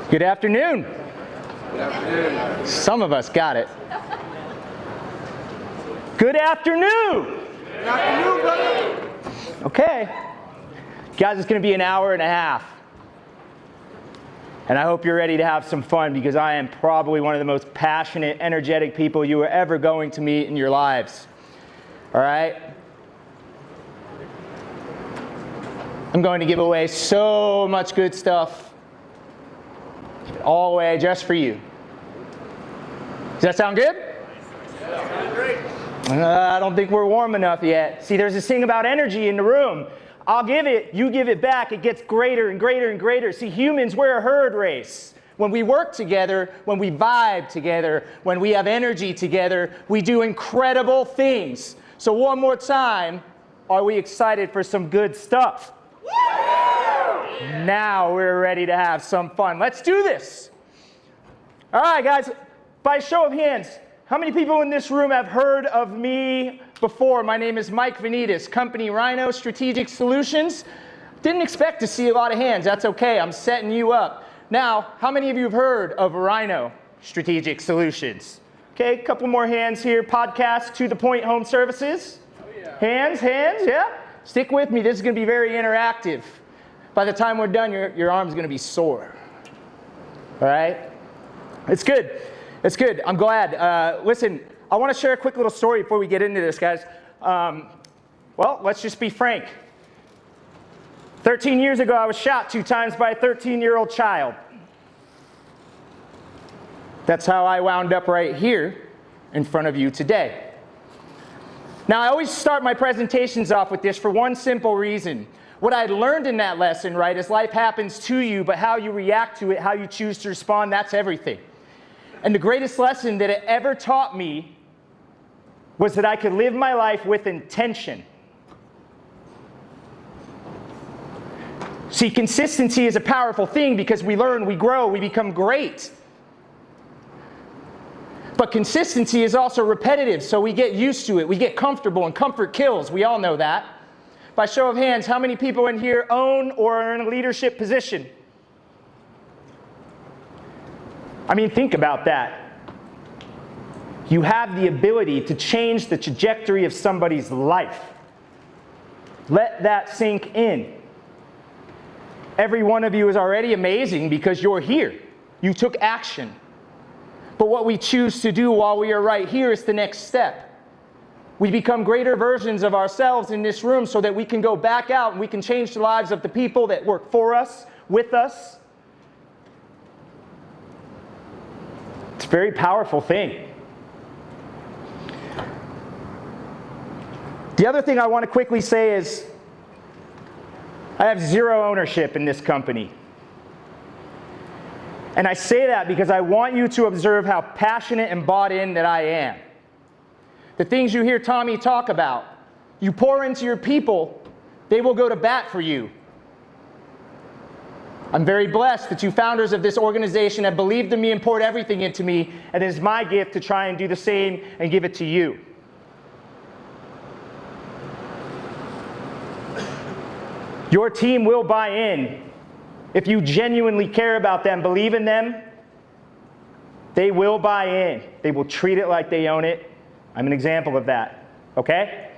Good afternoon. Good afternoon. Some of us got it. Good afternoon. Good afternoon, brother. Okay. Guys, it's going to be an hour and a half. And I hope you're ready to have some fun because I am probably one of the most passionate, energetic people you are ever going to meet in your lives. All right? I'm going to give away so much good stuff all the way just for you. Does that sound good? Yeah, great. I don't think we're warm enough yet. See, there's this thing about energy in the room. I'll give it, you give it back, it gets greater and greater and greater. See, humans, we're a herd race. When we work together, when we vibe together, when we have energy together, we do incredible things. So one more time, are we excited for some good stuff? Yeah. Now we're ready to have some fun. Let's do this. All right, guys, by show of hands, how many people in this room have heard of me before? My name is Mike Venidis, company Rhino Strategic Solutions. Didn't expect to see a lot of hands. That's okay. I'm setting you up. Now, how many of you have heard of Rhino Strategic Solutions? Okay, a couple more hands here. Podcast To The Point Home Services. Oh, yeah. Hands, yeah. Stick with me. This is going to be very interactive. By the time we're done, your arm's going to be sore. All right? It's good. It's good. I'm glad. Listen, I want to share a quick little story before we get into this, guys. Well, let's just be frank. 13 years ago, I was shot 2 times by a 13-year-old child. That's how I wound up right here in front of you today. Now, I always start my presentations off with this for one simple reason. What I learned in that lesson, right, is life happens to you, but how you react to it, how you choose to respond, that's everything. And the greatest lesson that it ever taught me was that I could live my life with intention. See, consistency is a powerful thing because we learn, we grow, we become great. But consistency is also repetitive, so we get used to it, we get comfortable, and comfort kills. We all know that. By show of hands, how many people in here own or are in a leadership position? I mean, think about that. You have the ability to change the trajectory of somebody's life. Let that sink in. Every one of you is already amazing because you're here. You took action. But what we choose to do while we are right here is the next step. We become greater versions of ourselves in this room so that we can go back out and we can change the lives of the people that work for us, with us. It's a very powerful thing. The other thing I want to quickly say is I have 0 ownership in this company. And I say that because I want you to observe how passionate and bought in that I am. The things you hear Tommy talk about, you pour into your people, they will go to bat for you. I'm very blessed that you founders of this organization have believed in me and poured everything into me, and it is my gift to try and do the same and give it to you. Your team will buy in. If you genuinely care about them, believe in them, they will buy in. They will treat it like they own it. I'm an example of that, okay?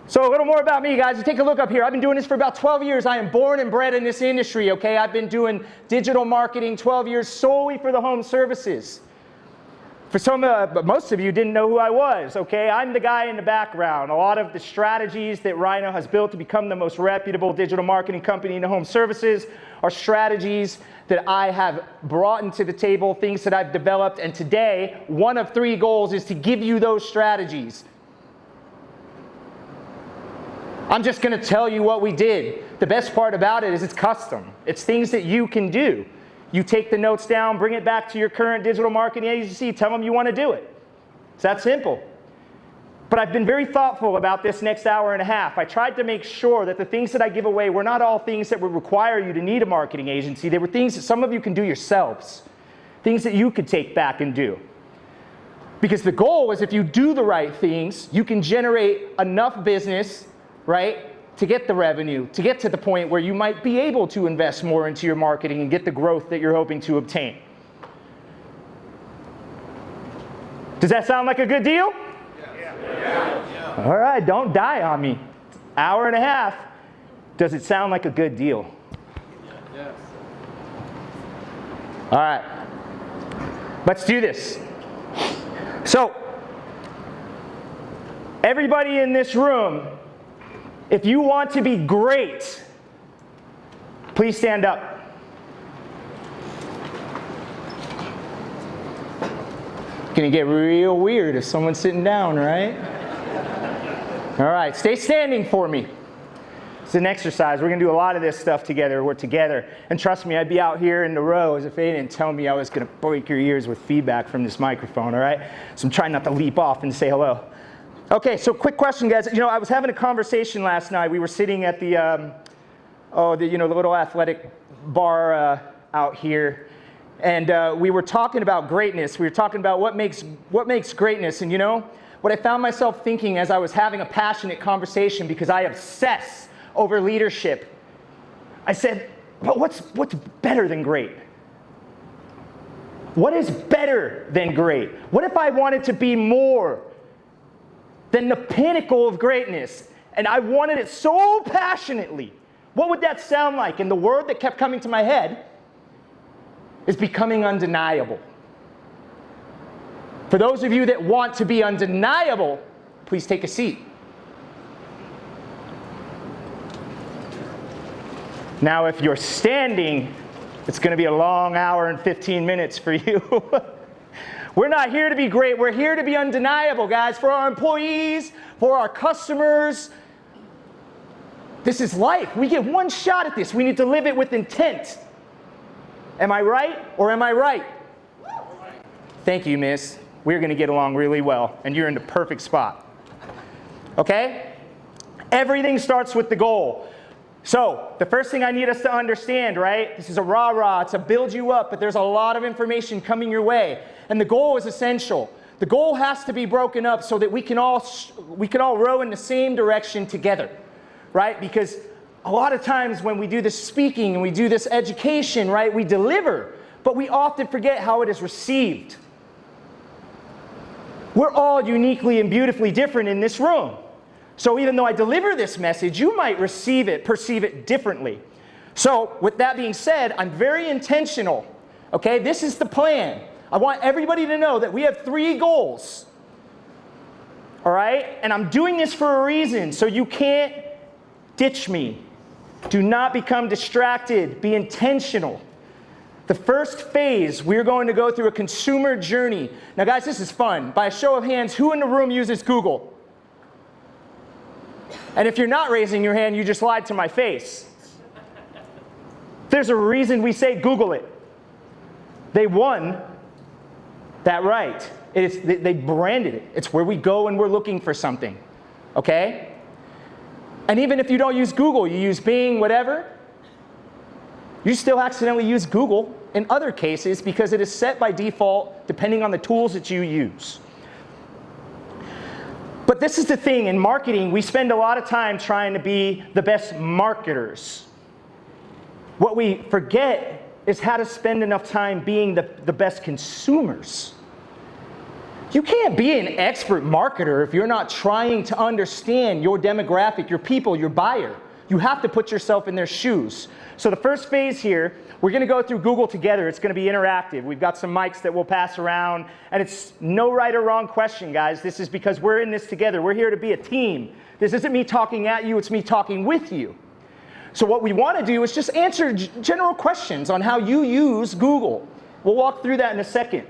So a little more about me, guys. You take a look up here. I've been doing this for about 12 years. I am born and bred in this industry, okay? I've been doing digital marketing 12 years solely for the home services. But most of you didn't know who I was, okay? I'm the guy in the background. A lot of the strategies that Rhino has built to become the most reputable digital marketing company in the home services are strategies that I have brought into the table, things that I've developed, and today, one of 3 goals is to give you those strategies. I'm just going to tell you what we did. The best part about it is it's custom. It's things that you can do. You take the notes down, bring it back to your current digital marketing agency, tell them you want to do it. It's that simple. But I've been very thoughtful about this next hour and a half. I tried to make sure that the things that I give away were not all things that would require you to need a marketing agency. They were things that some of you can do yourselves, things that you could take back and do. Because the goal is if you do the right things, you can generate enough business, right, to get the revenue, to get to the point where you might be able to invest more into your marketing and get the growth that you're hoping to obtain. Does that sound like a good deal? Yeah. All right, don't die on me. Hour and a half. Does it sound like a good deal? Yes. All right. Let's do this. So, everybody in this room, if you want to be great, please stand up. Gonna get real weird if someone's sitting down, right? All right, stay standing for me. It's an exercise. We're gonna do a lot of this stuff together. We're together. And trust me, I'd be out here in the rows if they didn't tell me I was gonna break your ears with feedback from this microphone, all right? So I'm trying not to leap off and say hello. Okay, so quick question, guys. You know, I was having a conversation last night. We were sitting at the little athletic bar out here. And we were talking about greatness. We were talking about what makes greatness. And you know, what I found myself thinking as I was having a passionate conversation, because I obsess over leadership, I said, but what's better than great? What is better than great? What if I wanted to be more than the pinnacle of greatness, and I wanted it so passionately? What would that sound like? And the word that kept coming to my head is becoming undeniable. For those of you that want to be undeniable, please take a seat. Now, if you're standing, it's going to be a long hour and 15 minutes for you. We're not here to be great. We're here to be undeniable, guys, for our employees, for our customers. This is life. We get one shot at this. We need to live it with intent. Am I right or am I right? Thank you, miss. We're going to get along really well, and you're in the perfect spot. Okay? Everything starts with the goal. So, the first thing I need us to understand, right? This is a rah-rah. It's a build you up, but there's a lot of information coming your way. And the goal is essential. The goal has to be broken up so that we can all row in the same direction together, right? Because a lot of times when we do this speaking and we do this education, right, we deliver, but we often forget how it is received. We're all uniquely and beautifully different in this room. So even though I deliver this message, you might perceive it differently. So with that being said, I'm very intentional, okay? This is the plan. I want everybody to know that we have 3 goals, all right? And I'm doing this for a reason, so you can't ditch me. Do not become distracted. Be intentional. The first phase, we're going to go through a consumer journey. Now, guys, this is fun. By a show of hands, who in the room uses Google? And if you're not raising your hand, you just lied to my face. There's a reason we say Google it. They won that right. They branded it. It's where we go when we're looking for something. Okay? And even if you don't use Google, you use Bing, whatever, you still accidentally use Google in other cases because it is set by default depending on the tools that you use. But this is the thing, in marketing, we spend a lot of time trying to be the best marketers. What we forget is how to spend enough time being the best consumers. You can't be an expert marketer if you're not trying to understand your demographic, your people, your buyer. You have to put yourself in their shoes. So the first phase here, we're going to go through Google together. It's going to be interactive. We've got some mics that we'll pass around. And it's no right or wrong question, guys. This is because we're in this together. We're here to be a team. This isn't me talking at you. It's me talking with you. So what we want to do is just answer general questions on how you use Google. We'll walk through that in a second.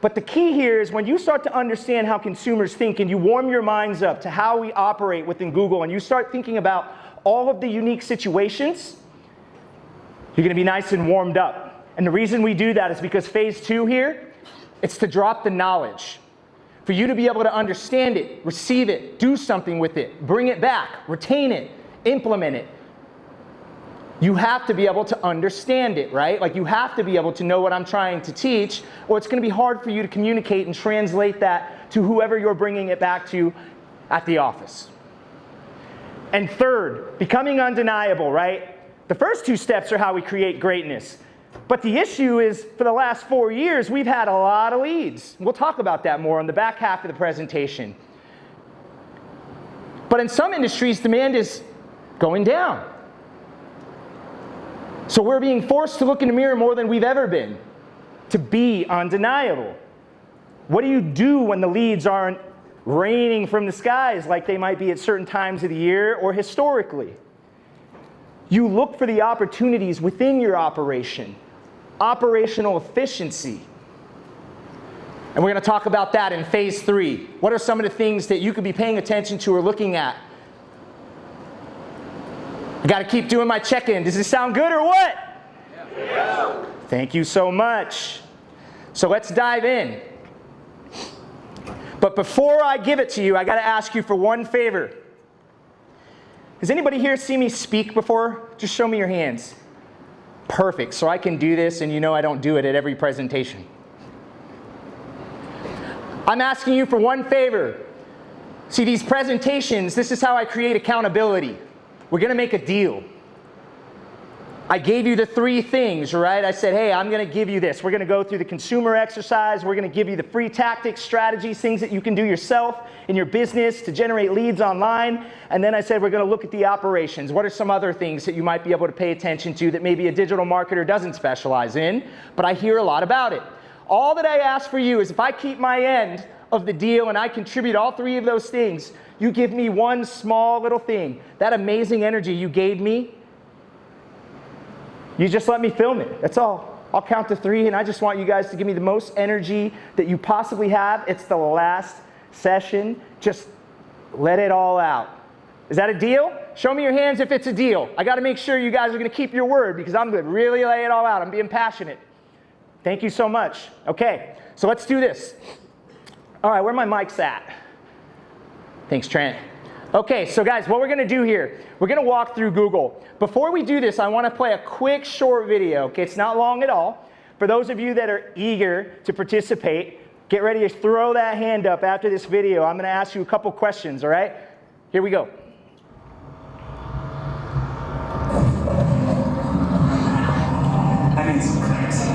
But the key here is when you start to understand how consumers think and you warm your minds up to how we operate within Google and you start thinking about all of the unique situations, you're going to be nice and warmed up. And the reason we do that is because phase 2 here, it's to drop the knowledge. For you to be able to understand it, receive it, do something with it, bring it back, retain it, implement it. You have to be able to understand it, right? Like you have to be able to know what I'm trying to teach, or it's going to be hard for you to communicate and translate that to whoever you're bringing it back to at the office. And third, becoming undeniable, right? The first two steps are how we create greatness. But the issue is, for the last 4 years, we've had a lot of leads. We'll talk about that more on the back half of the presentation. But in some industries, demand is going down. So we're being forced to look in the mirror more than we've ever been, to be undeniable. What do you do when the leads aren't raining from the skies like they might be at certain times of the year or historically? You look for the opportunities within your operation, operational efficiency. And we're going to talk about that in phase 3. What are some of the things that you could be paying attention to or looking at? I got to keep doing my check-in. Does this sound good or what? Yeah. Thank you so much. So let's dive in. But before I give it to you, I got to ask you for one favor. Has anybody here seen me speak before? Just show me your hands. Perfect. So I can do this, and you know I don't do it at every presentation. I'm asking you for one favor. See, these presentations, this is how I create accountability. We're going to make a deal. I gave you the 3 things, right? I said, hey, I'm going to give you this. We're going to go through the consumer exercise. We're going to give you the free tactics, strategies, things that you can do yourself in your business to generate leads online. And then I said, we're going to look at the operations. What are some other things that you might be able to pay attention to that maybe a digital marketer doesn't specialize in? But I hear a lot about it. All that I ask for you is if I keep my end of the deal and I contribute all 3 of those things, you give me one small little thing. That amazing energy you gave me, you just let me film it. That's all. I'll count to 3, and I just want you guys to give me the most energy that you possibly have. It's the last session. Just let it all out. Is that a deal? Show me your hands if it's a deal. I got to make sure you guys are going to keep your word because I'm going to really lay it all out. I'm being passionate. Thank you so much. Okay, so let's do this. All right, where are my mics at? Thanks, Trent. Okay, so guys, what we're going to do here, we're going to walk through Google. Before we do this, I want to play a quick short video. Okay, it's not long at all. For those of you that are eager to participate, get ready to throw that hand up after this video. I'm going to ask you a couple questions, all right? Here we go. I need some clicks.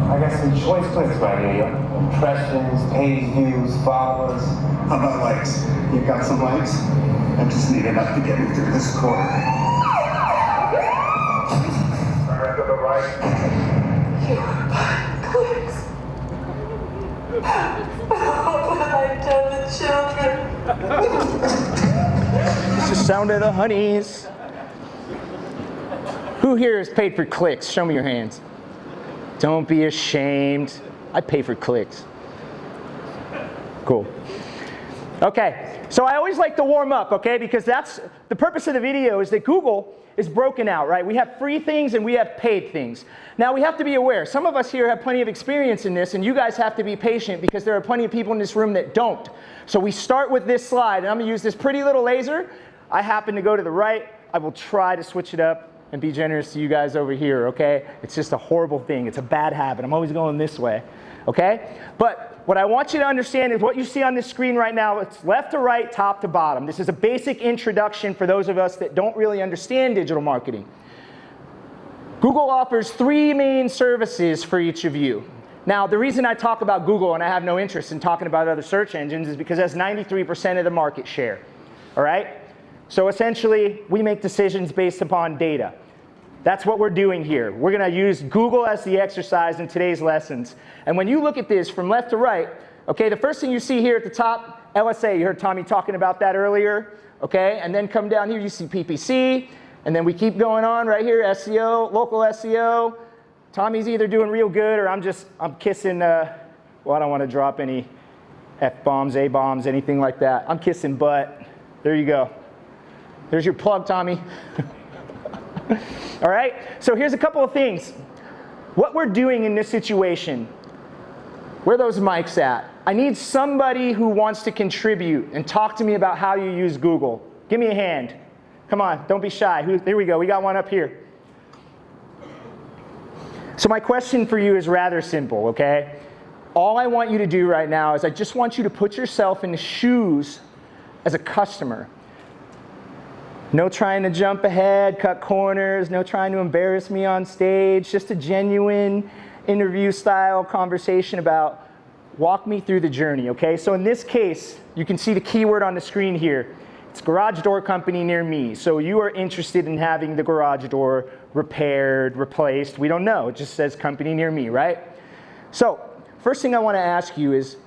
I got some choice clicks right here. Impressions, page views, followers. How about likes? You got some likes? I just need enough to get me through this quarter. Turn to the right. Your clicks. What have I done to children? It's the sound of the honeys. Who here has paid for clicks? Show me your hands. Don't be ashamed. I pay for clicks. Cool. Okay, so I always like to warm up, okay, because that's the purpose of the video is that Google is broken out, right? We have free things and we have paid things. Now we have to be aware. Some of us here have plenty of experience in this, and you guys have to be patient because there are plenty of people in this room that don't. So we start with this slide, and I'm gonna use this pretty little laser. I happen to go to the right. I will try to switch it up and be generous to you guys over here, okay? It's just a horrible thing. It's a bad habit. I'm always going this way, okay? But what I want you to understand is what you see on this screen right now, it's left to right, top to bottom. This is a basic introduction for those of us that don't really understand digital marketing. Google offers 3 main services for each of you. Now, the reason I talk about Google and I have no interest in talking about other search engines is because that's 93% of the market share, all right? So essentially, we make decisions based upon data. That's what we're doing here. We're going to use Google as the exercise in today's lessons. And when you look at this from left to right, okay, the first thing you see here at the top, LSA, you heard Tommy talking about that earlier, okay? And then come down here, you see PPC, and then we keep going on right here, SEO, local SEO. Tommy's either doing real good or I'm kissing, well, I don't want to drop any F-bombs, A-bombs, anything like that. I'm kissing butt. There you go. There's your plug, Tommy. All right, so here's a couple of things. What we're doing in this situation, where are those mics at? I need somebody who wants to contribute and talk to me about how you use Google. Give me a hand. Come on, don't be shy. Here we go, we got one up here. So my question for you is rather simple, okay? All I want you to do right now is I just want you to put yourself in the shoes as a customer. No trying to jump ahead, cut corners, no trying to embarrass me on stage, just a genuine interview style conversation about walk me through the journey, okay? So in this case, you can see the keyword on the screen here. It's garage door company near me. So you are interested in having the garage door repaired, replaced. We don't know, it just says company near me, right? So first thing I wanna ask you is,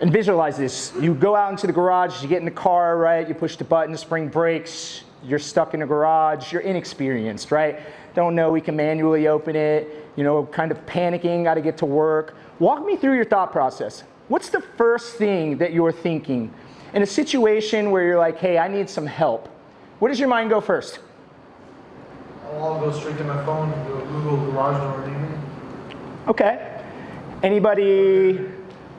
and visualize this. You go out into the garage, you get in the car, right? You push the button, the spring brakes, you're stuck in a garage, you're inexperienced, right? Don't know we can manually open it, you know, kind of panicking, gotta get to work. Walk me through your thought process. What's the first thing that you're thinking? In a situation where you're like, hey, I need some help, where does your mind go first? I'll go straight to my phone and go Google garage door near me. Okay. Anybody,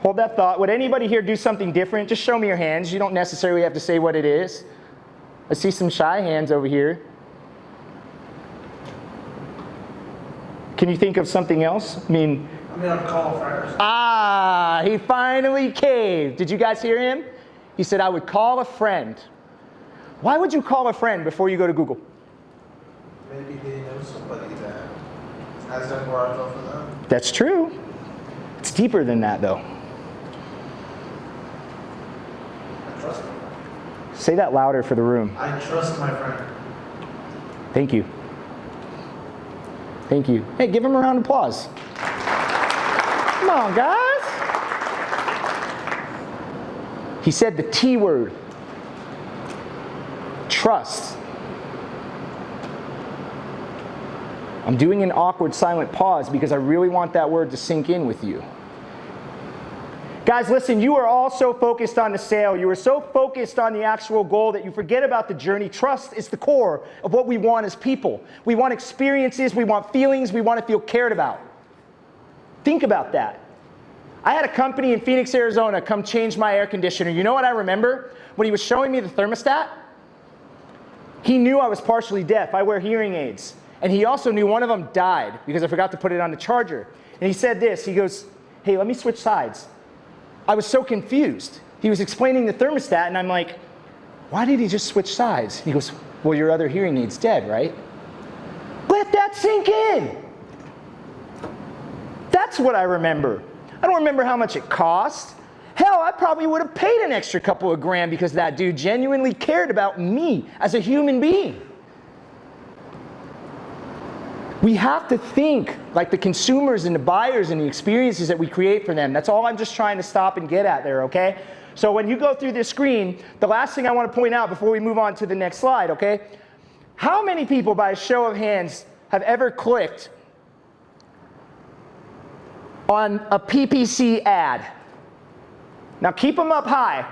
hold that thought. Would anybody here do something different? Just show me your hands. You don't necessarily have to say what it is. I see some shy hands over here. Can you think of something else? I'll call first. Ah, he finally caved. Did you guys hear him? He said, I would call a friend. Why would you call a friend before you go to Google? Maybe they know somebody that has done garage door for them. That's true. It's deeper than that, though. I trust them. Say that louder for the room. I trust my friend. Thank you. Thank you. Hey, give him a round of applause. Come on, guys. He said the T word. Trust. I'm doing an awkward silent pause because I really want that word to sink in with you. Guys, listen, you are all so focused on the sale. You are so focused on the actual goal that you forget about the journey. Trust is the core of what we want as people. We want experiences, we want feelings, we want to feel cared about. Think about that. I had a company in Phoenix, Arizona come change my air conditioner. You know what I remember? When he was showing me the thermostat, he knew I was partially deaf. I wear hearing aids. And he also knew one of them died because I forgot to put it on the charger. And he said this, he goes, hey, let me switch sides. I was so confused. He was explaining the thermostat and I'm like, why did he just switch sides? He goes, well, your other hearing aid's dead, right? Let that sink in. That's what I remember. I don't remember how much it cost. Hell, I probably would have paid an extra couple of grand because that dude genuinely cared about me as a human being. We have to think like the consumers and the buyers and the experiences that we create for them. That's all I'm just trying to stop and get at there, okay? So when you go through this screen, the last thing I want to point out before we move on to the next slide, okay? How many people, by a show of hands, have ever clicked on a PPC ad? Now keep them up high.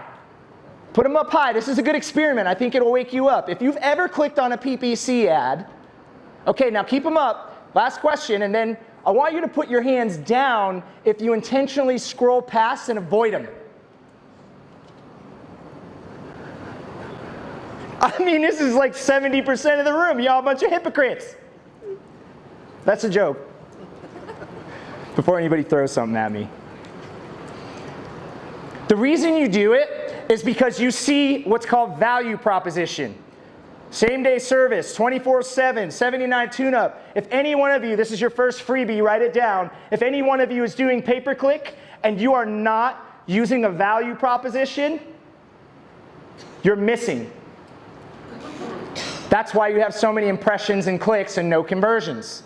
Put them up high. This is a good experiment. I think it'll wake you up. If you've ever clicked on a PPC ad, okay, now keep them up. Last question, and then I want you to put your hands down if you intentionally scroll past and avoid them. I mean, this is like 70% of the room. Y'all a bunch of hypocrites. That's a joke. Before anybody throws something at me. The reason you do it is because you see what's called value proposition. Same day service, 24/7, 79 tune-up. If any one of you, this is your first freebie, write it down. If any one of you is doing pay-per-click and you are not using a value proposition, you're missing. That's why you have so many impressions and clicks and no conversions.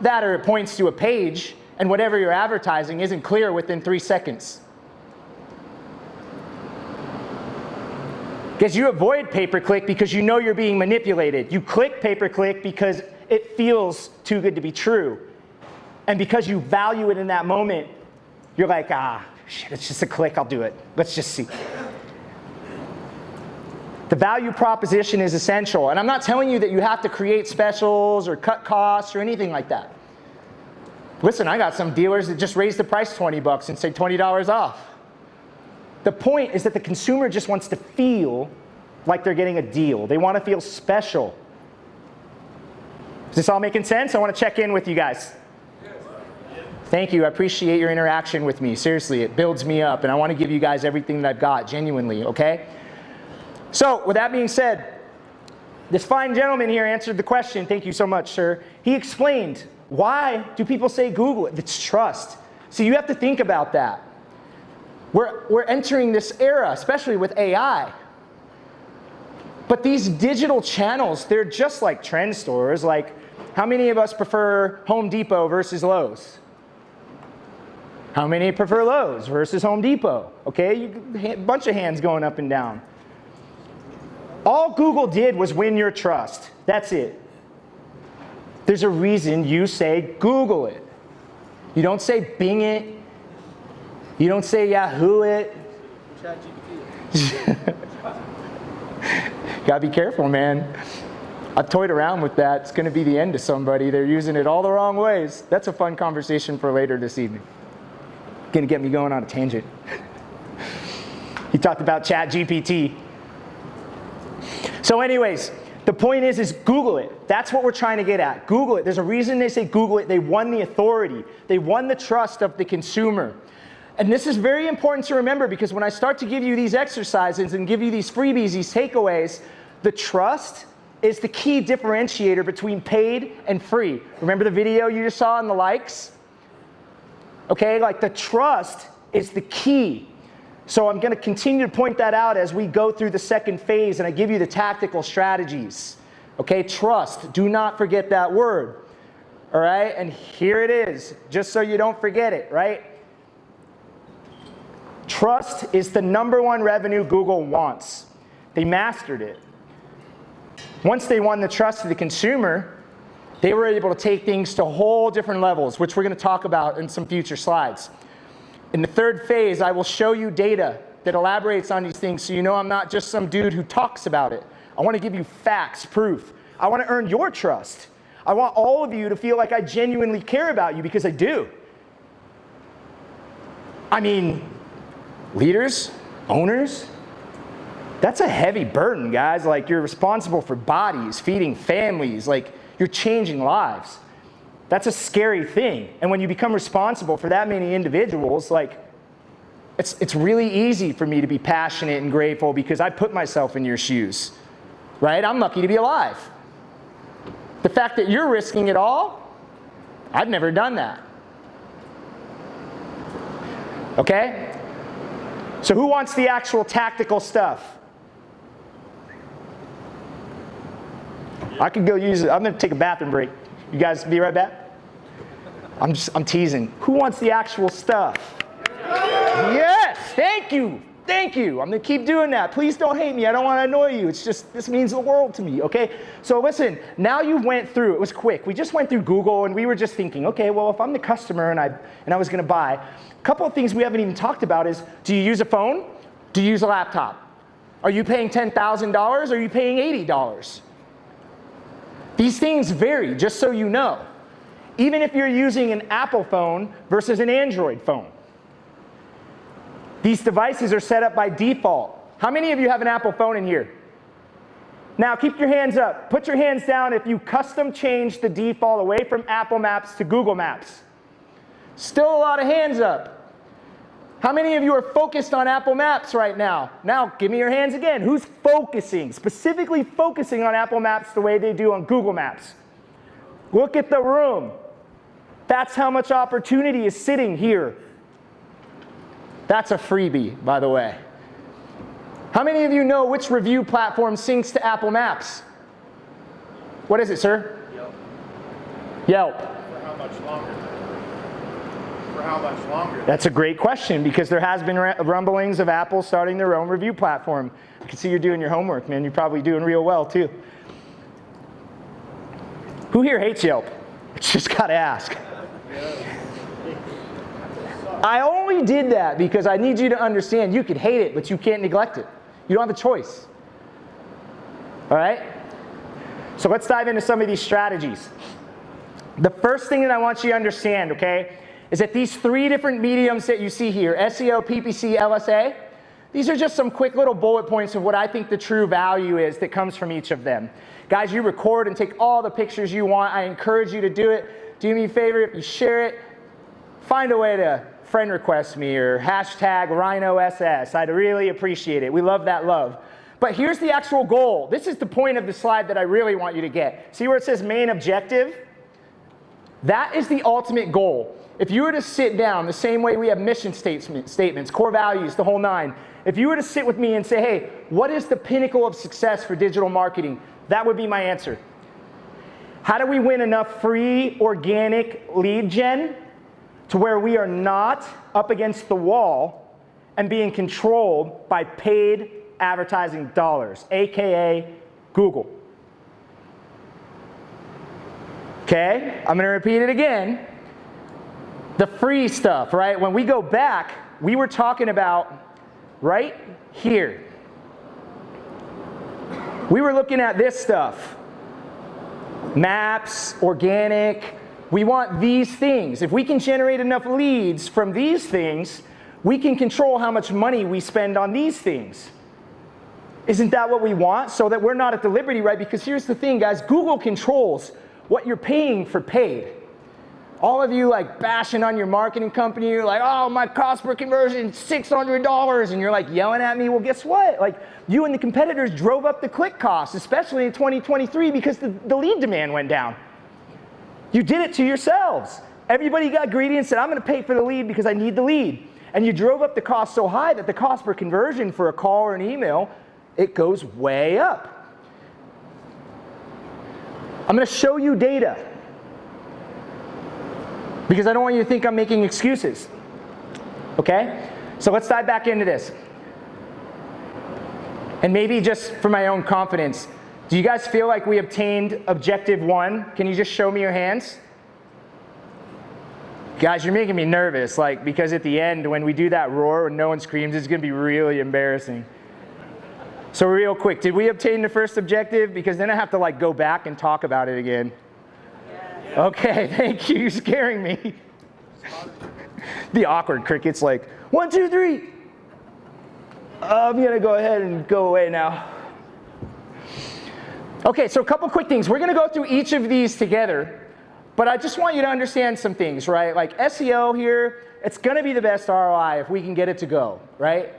That or it points to a page and whatever you're advertising isn't clear within 3 seconds. Because you avoid pay-per-click because you know you're being manipulated. You click pay-per-click because it feels too good to be true. And because you value it in that moment, you're like, shit, it's just a click, I'll do it. Let's just see. The value proposition is essential. And I'm not telling you that you have to create specials or cut costs or anything like that. Listen, I got some dealers that just raise the price $20 and say $20 off. The point is that the consumer just wants to feel like they're getting a deal. They want to feel special. Is this all making sense? I want to check in with you guys. Thank you. I appreciate your interaction with me. Seriously, it builds me up, and I want to give you guys everything that I've got, genuinely, okay? So, with that being said, This fine gentleman here answered the question. Thank you so much, sir. He explained, why do people say Google it? It's trust. So you have to think about that. We're entering this era, especially with AI. But these digital channels, they're just like trend stores. Like, how many of us prefer Home Depot versus Lowe's? How many prefer Lowe's versus Home Depot? Okay, a bunch of hands going up and down. All Google did was win your trust. That's it. There's a reason you say Google it. You don't say Bing it. You don't say Yahoo it. Gotta be careful, man. I've toyed around with that. It's gonna be the end of somebody. They're using it all the wrong ways. That's a fun conversation for later this evening. Gonna get me going on a tangent. He talked about ChatGPT. So anyways, the point is Google it. That's what we're trying to get at. Google it. There's a reason they say Google it. They won the authority. They won the trust of the consumer. And this is very important to remember, because when I start to give you these exercises and give you these freebies, these takeaways, the trust is the key differentiator between paid and free. Remember the video you just saw in the likes? Okay, like the trust is the key. So I'm going to continue to point that out as we go through the second phase and I give you the tactical strategies. Okay, trust. Do not forget that word. All right, and here it is, just so you don't forget it, right? Trust is the #1 revenue Google wants. They mastered it. Once they won the trust of the consumer, they were able to take things to whole different levels, which we're going to talk about in some future slides. In the third phase, I will show you data that elaborates on these things so you know I'm not just some dude who talks about it. I want to give you facts, proof. I want to earn your trust. I want all of you to feel like I genuinely care about you, because I do. I mean, leaders, owners, that's a heavy burden, guys. Like, you're responsible for bodies, feeding families, like you're changing lives. That's a scary thing. And when you become responsible for that many individuals, like, it's really easy for me to be passionate and grateful because I put myself in your shoes, right? I'm lucky to be alive. The fact that you're risking it all, I've never done that. Okay? So who wants the actual tactical stuff? I could go use it. I'm going to take a bathroom break. You guys be right back? I'm teasing. Who wants the actual stuff? Yes, thank you. Thank you. I'm going to keep doing that. Please don't hate me. I don't want to annoy you. It's just, this means the world to me, okay? So listen, now you went through, it was quick. We just went through Google and we were just thinking, okay, well, if I'm the customer and I was going to buy, a couple of things we haven't even talked about is, do you use a phone? Do you use a laptop? Are you paying $10,000 or are you paying $80? These things vary, just so you know. Even if you're using an Apple phone versus an Android phone. These devices are set up by default. How many of you have an Apple phone in here? Now keep your hands up. Put your hands down if you custom changed the default away from Apple Maps to Google Maps. Still a lot of hands up. How many of you are focused on Apple Maps right now? Now, give me your hands again. Who's focusing, specifically focusing on Apple Maps the way they do on Google Maps? Look at the room. That's how much opportunity is sitting here. That's a freebie, by the way. How many of you know which review platform syncs to Apple Maps? What is it, sir? Yelp. Yelp. For how much longer? For how much longer? That's a great question, because there has been rumblings of Apple starting their own review platform. I can see you're doing your homework, man. You're probably doing real well, too. Who here hates Yelp? Just got to ask. I only did that because I need you to understand you could hate it, but you can't neglect it. You don't have a choice. All right? So let's dive into some of these strategies. The first thing that I want you to understand, okay, is that these 3 different mediums that you see here, SEO, PPC, LSA, these are just some quick little bullet points of what I think the true value is that comes from each of them. Guys, you record and take all the pictures you want. I encourage you to do it. Do me a favor, if you share it, find a way to friend request me or hashtag RhinoSS. I'd really appreciate it. We love that love. But here's the actual goal. This is the point of the slide that I really want you to get. See where it says main objective? That is the ultimate goal. If you were to sit down the same way we have mission statements, core values, the whole nine, if you were to sit with me and say, hey, what is the pinnacle of success for digital marketing? That would be my answer. How do we win enough free organic lead gen to where we are not up against the wall and being controlled by paid advertising dollars, AKA Google? Okay, I'm gonna repeat it again. The free stuff, right? When we go back, we were talking about right here. We were looking at this stuff. Maps, organic. We want these things. If we can generate enough leads from these things, we can control how much money we spend on these things. Isn't that what we want? So that we're not at the liberty, right? Because here's the thing, guys. Google controls what you're paying for paid. All of you like bashing on your marketing company, you're like, oh, my cost per conversion is $600, and you're like yelling at me. Well, guess what? Like, you and the competitors drove up the click costs, especially in 2023 because the lead demand went down. You did it to yourselves. Everybody got greedy and said, I'm gonna pay for the lead because I need the lead. And you drove up the cost so high that the cost per conversion for a call or an email, it goes way up. I'm gonna show you data because I don't want you to think I'm making excuses, okay? So let's dive back into this. And maybe just for my own confidence, do you guys feel like we obtained objective 1? Can you just show me your hands? Guys, you're making me nervous, like, because at the end, when we do that roar and no one screams, it's gonna be really embarrassing. So real quick, did we obtain the first objective? Because then I have to like go back and talk about it again. Yeah. Okay, thank you, you're scaring me. The awkward crickets like, 1, 2, 3. I'm gonna go ahead and go away now. Okay, so a couple quick things. We're gonna go through each of these together, but I just want you to understand some things, right? Like SEO here, it's gonna be the best ROI if we can get it to go, right?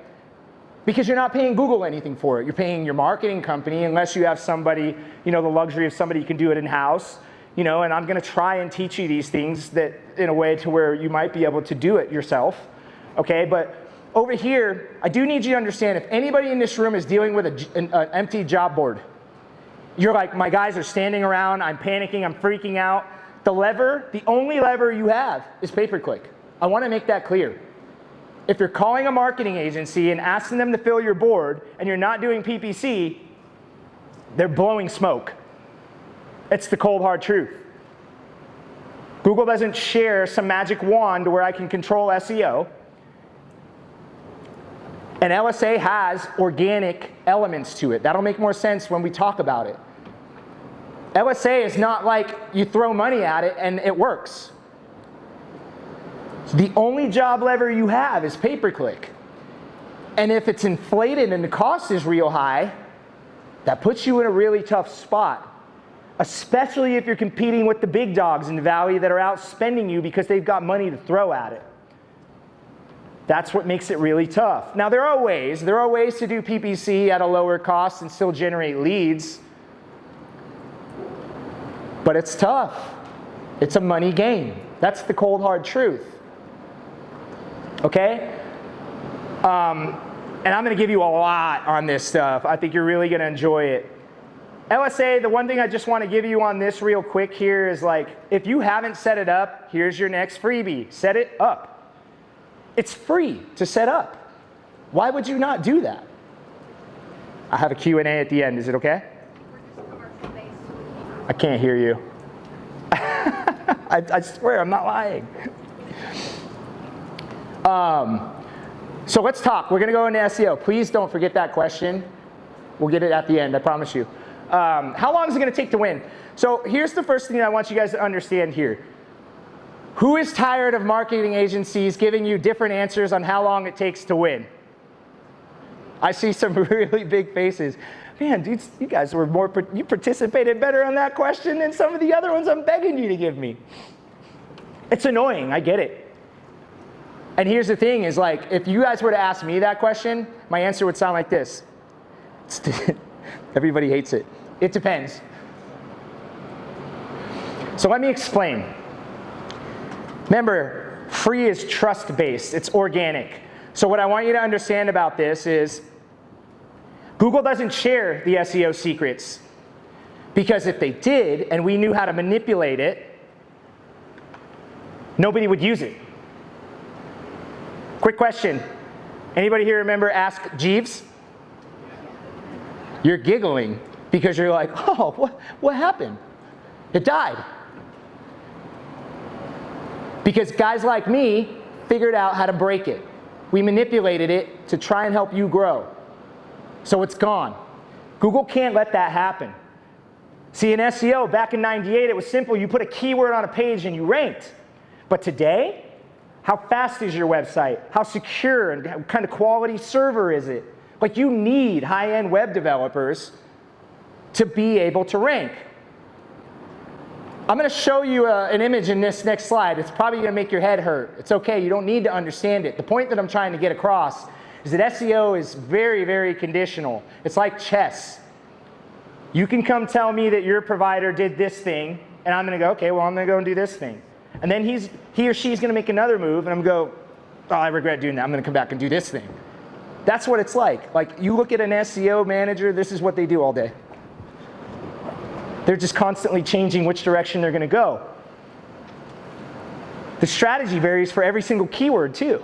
Because you're not paying Google anything for it. You're paying your marketing company unless you have somebody, you know, the luxury of somebody who can do it in-house, you know, and I'm gonna try and teach you these things that in a way to where you might be able to do it yourself, okay? But over here, I do need you to understand if anybody in this room is dealing with an empty job board, you're like, my guys are standing around, I'm panicking, I'm freaking out. The only lever you have is pay-per-click. I wanna make that clear. If you're calling a marketing agency and asking them to fill your board and you're not doing PPC, they're blowing smoke. It's the cold hard truth. Google doesn't share some magic wand where I can control SEO. And LSA has organic elements to it. That'll make more sense when we talk about it. LSA is not like you throw money at it and it works. The only job lever you have is pay-per-click. And if it's inflated and the cost is real high, that puts you in a really tough spot, especially if you're competing with the big dogs in the valley that are outspending you because they've got money to throw at it. That's what makes it really tough. Now there are ways to do PPC at a lower cost and still generate leads, but it's tough. It's a money game. That's the cold hard truth. Okay? And I'm gonna give you a lot on this stuff. I think you're really gonna enjoy it. LSA, the one thing I just wanna give you on this real quick here is like, if you haven't set it up, here's your next freebie. Set it up. It's free to set up. Why would you not do that? I have a Q&A at the end, is it okay? I can't hear you. I swear, I'm not lying. So let's talk. We're gonna go into SEO. Please don't forget that question. We'll get it at the end, I promise you. How long is it gonna take to win? So here's the first thing I want you guys to understand here. Who is tired of marketing agencies giving you different answers on how long it takes to win? I see some really big faces. Man, dudes, you guys were you participated better on that question than some of the other ones I'm begging you to give me. It's annoying, I get it. And here's the thing is like, if you guys were to ask me that question, my answer would sound like this. Everybody hates it. It depends. So let me explain. Remember, free is trust-based. It's organic. So what I want you to understand about this is Google doesn't share the SEO secrets, because if they did and we knew how to manipulate it, nobody would use it. Quick question. Anybody here remember Ask Jeeves? You're giggling because you're like, oh, what happened? It died. Because guys like me figured out how to break it. We manipulated it to try and help you grow. So it's gone. Google can't let that happen. See, in SEO, back in '98, it was simple. You put a keyword on a page and you ranked. But today, how fast is your website? How secure and what kind of quality server is it? Like, you need high-end web developers to be able to rank. I'm going to show you an image in this next slide. It's probably going to make your head hurt. It's okay. You don't need to understand it. The point that I'm trying to get across is that SEO is very, very conditional. It's like chess. You can come tell me that your provider did this thing, and I'm going to go, okay, well, I'm going to go and do this thing. And then he or she's going to make another move, and I'm going to go, oh, I regret doing that. I'm going to come back and do this thing. That's what it's like. Like, you look at an SEO manager, this is what they do all day. They're just constantly changing which direction they're going to go. The strategy varies for every single keyword, too.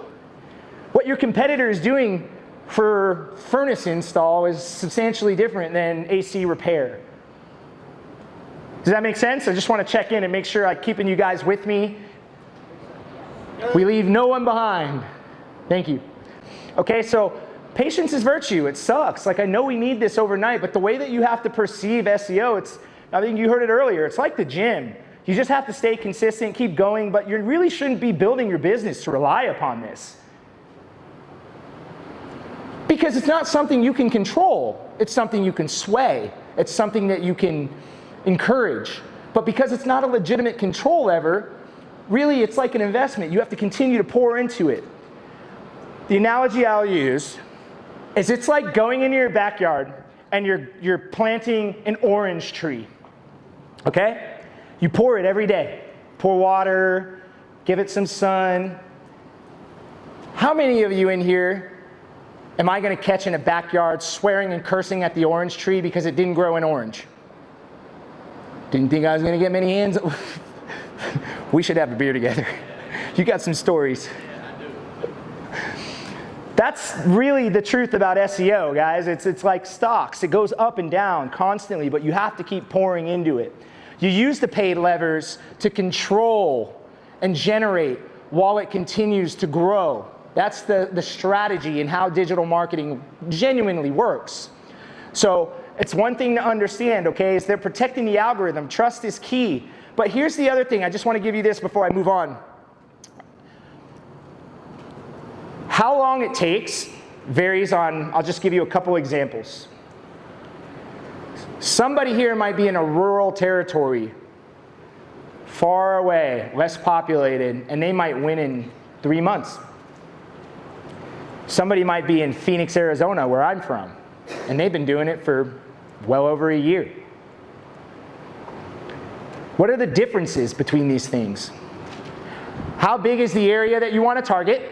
What your competitor is doing for furnace install is substantially different than AC repair. Does that make sense? I just want to check in and make sure I'm keeping you guys with me. We leave no one behind. Thank you. Okay, so patience is virtue. It sucks. Like, I know we need this overnight, but the way that you have to perceive SEO, I think you heard it earlier, it's like the gym. You just have to stay consistent, keep going, but you really shouldn't be building your business to rely upon this. Because it's not something you can control. It's something you can sway. It's something that you can encourage. But because it's not a legitimate control lever, really it's like an investment. You have to continue to pour into it. The analogy I'll use is it's like going into your backyard and you're planting an orange tree. Okay? You pour it every day. Pour water, give it some sun. How many of you in here am I going to catch in a backyard swearing and cursing at the orange tree because it didn't grow an orange? Didn't think I was going to get many hands. We should have a beer together. You got some stories. That's really the truth about SEO, guys. It's like stocks. It goes up and down constantly, but you have to keep pouring into it. You use the paid levers to control and generate while it continues to grow. That's the strategy in how digital marketing genuinely works. So it's one thing to understand, okay, is they're protecting the algorithm. Trust is key. But here's the other thing. I just want to give you this before I move on. How long it takes varies on, I'll just give you a couple examples. Somebody here might be in a rural territory, far away, less populated, and they might win in 3 months. Somebody might be in Phoenix, Arizona, where I'm from, and they've been doing it for well over a year. What are the differences between these things? How big is the area that you want to target?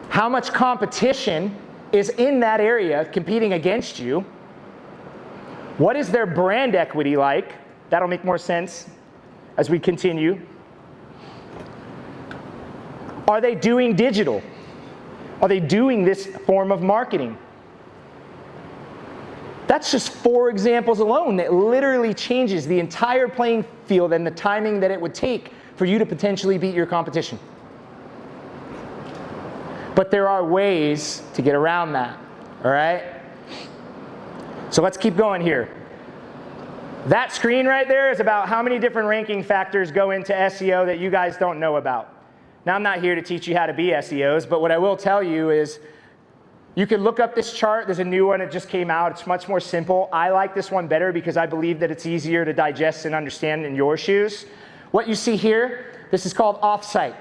How much competition is in that area competing against you? What is their brand equity like? That'll make more sense as we continue. Are they doing digital? Are they doing this form of marketing? That's just 4 examples alone that literally changes the entire playing field and the timing that it would take for you to potentially beat your competition. But there are ways to get around that, all right? So let's keep going here. That screen right there is about how many different ranking factors go into SEO that you guys don't know about. Now, I'm not here to teach you how to be SEOs, but what I will tell you is you can look up this chart. There's a new one. It just came out. It's much more simple. I like this one better because I believe that it's easier to digest and understand in your shoes. What you see here, this is called off-site.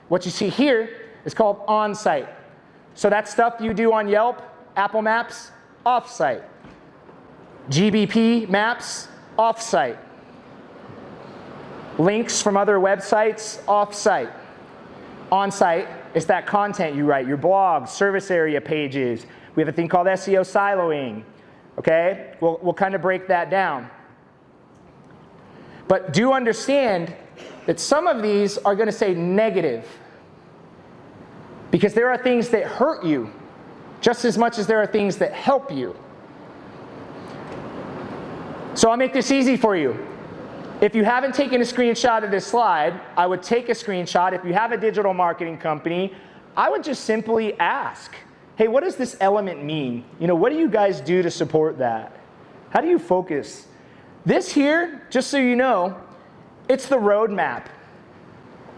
What you see here is called on-site. So that stuff you do on Yelp, Apple Maps, off-site. GBP maps, off-site. Links from other websites, off-site. On-site is that content you write, your blogs, service area pages. We have a thing called SEO siloing, okay? We'll kind of break that down. But do understand that some of these are going to say negative, because there are things that hurt you just as much as there are things that help you. So I'll make this easy for you. If you haven't taken a screenshot of this slide, I would take a screenshot. If you have a digital marketing company, I would just simply ask, hey, what does this element mean? You know, what do you guys do to support that? How do you focus? This here, just so you know, it's the roadmap.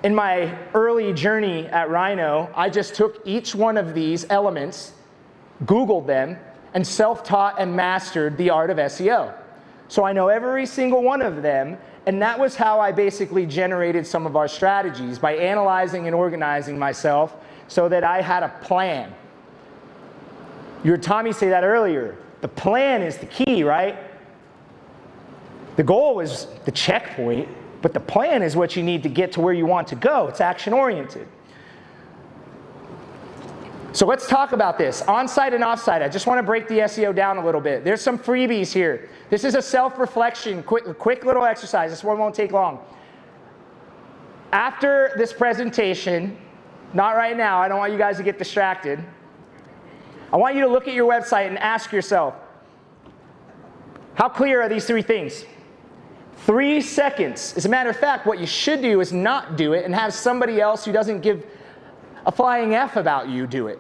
In my early journey at Rhino, I just took each one of these elements, Googled them, and self-taught and mastered the art of SEO. So I know every single one of them, and that was how I basically generated some of our strategies, by analyzing and organizing myself so that I had a plan. You heard Tommy say that earlier. The plan is the key, right? The goal is the checkpoint, but the plan is what you need to get to where you want to go. It's action-oriented. So let's talk about this, on-site and off-site. I just want to break the SEO down a little bit. There's some freebies here. This is a self-reflection, quick little exercise. This one won't take long. After this presentation, not right now, I don't want you guys to get distracted. I want you to look at your website and ask yourself, how clear are these three things? 3 seconds. As a matter of fact, what you should do is not do it and have somebody else who doesn't give a flying F about you do it.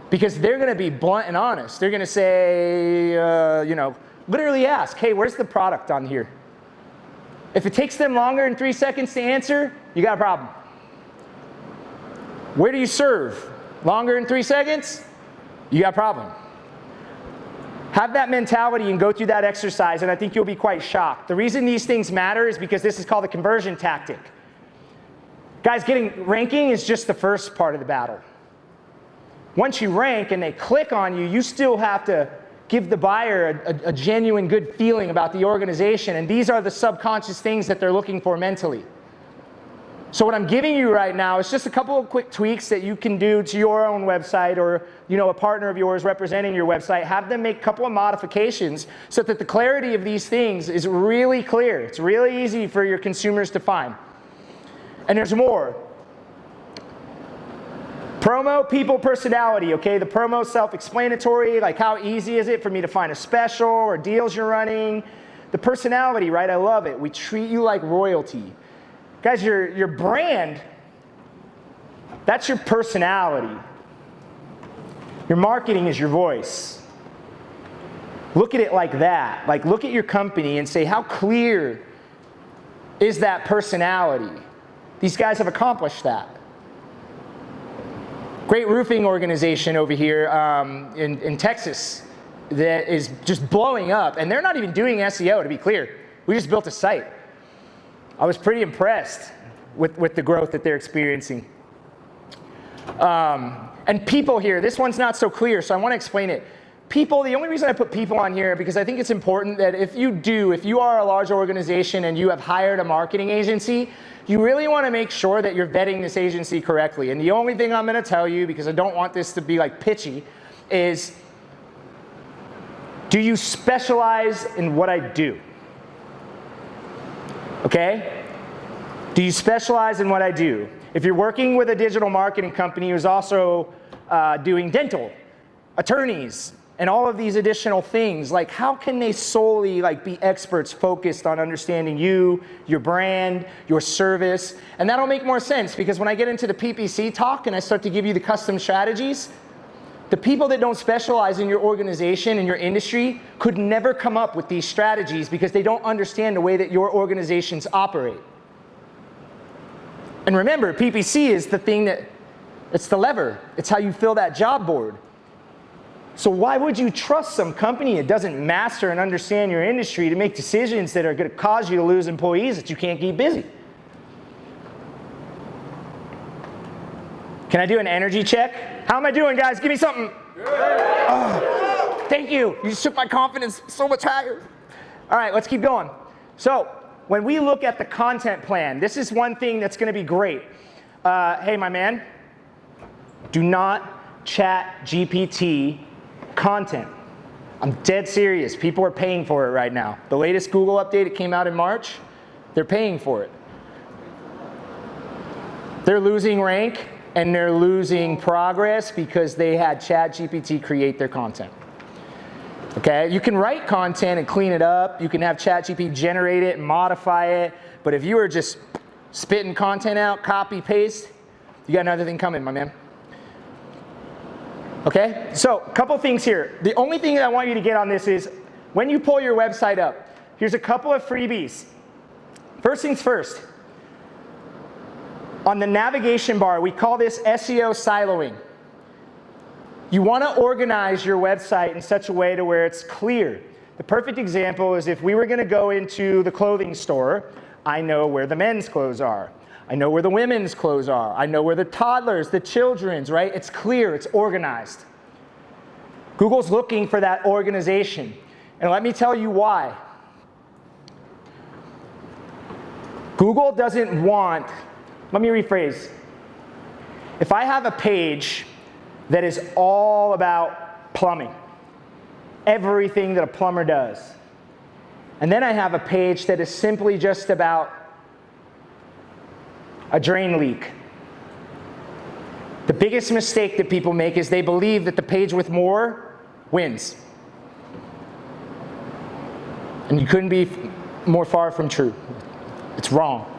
Because they're going to be blunt and honest. They're going to say, you know, literally ask, hey, where's the product on here? If it takes them longer than 3 seconds to answer, you got a problem. Where do you serve? Longer than 3 seconds? You got a problem. Have that mentality and go through that exercise, and I think you'll be quite shocked. The reason these things matter is because this is called a conversion tactic. Guys, ranking is just the first part of the battle. Once you rank and they click on you, you still have to give the buyer a genuine good feeling about the organization, and these are the subconscious things that they're looking for mentally. So what I'm giving you right now is just a couple of quick tweaks that you can do to your own website, or a partner of yours representing your website. Have them make a couple of modifications so that the clarity of these things is really clear. It's really easy for your consumers to find. And there's more. Promo, people, personality, okay? The promo, self-explanatory, like how easy is it for me to find a special or deals you're running? The personality, right? I love it. We treat you like royalty. Guys, your brand, that's your personality. Your marketing is your voice. Look at it like that. Like, look at your company and say, how clear is that personality? These guys have accomplished that. Great roofing organization over here in Texas that is just blowing up. And they're not even doing SEO, to be clear. We just built a site. I was pretty impressed with the growth that they're experiencing. And people here, this one's not so clear, so I want to explain it. People, the only reason I put people on here, because I think it's important that if you are a large organization and you have hired a marketing agency, you really want to make sure that you're vetting this agency correctly. And the only thing I'm going to tell you, because I don't want this to be like pitchy, is do you specialize in what I do? Okay? Do you specialize in what I do? If you're working with a digital marketing company who's also doing dental, attorneys, and all of these additional things, like how can they solely be experts focused on understanding you, your brand, your service? And that'll make more sense, because when I get into the PPC talk and I start to give you the custom strategies, the people that don't specialize in your organization and your industry could never come up with these strategies because they don't understand the way that your organizations operate. And remember, PPC is the thing it's the lever. It's how you fill that job board. So why would you trust some company that doesn't master and understand your industry to make decisions that are going to cause you to lose employees that you can't keep busy? Can I do an energy check? How am I doing, guys? Give me something. Thank you. You just took my confidence so much higher. All right, let's keep going. So when we look at the content plan, this is one thing that's going to be great. Hey, my man, do not chat GPT content. I'm dead serious. People are paying for it right now. The latest Google update, it came out in March. They're paying for it. They're losing rank and they're losing progress because they had ChatGPT create their content. Okay, you can write content and clean it up. You can have ChatGPT generate it and modify it. But if you are just spitting content out, copy, paste, you got another thing coming, my man. Okay, so a couple things here. The only thing that I want you to get on this is when you pull your website up, here's a couple of freebies. First things first. On the navigation bar, we call this SEO siloing. You want to organize your website in such a way to where it's clear. The perfect example is if we were going to go into the clothing store, I know where the men's clothes are. I know where the women's clothes are. I know where the toddlers, the children's, right? It's clear, it's organized. Google's looking for that organization. And let me tell you why. Google doesn't want, let me rephrase. If I have a page that is all about plumbing, everything that a plumber does, and then I have a page that is simply just about a drain leak. The biggest mistake that people make is they believe that the page with more wins. And you couldn't be more far from true. It's wrong.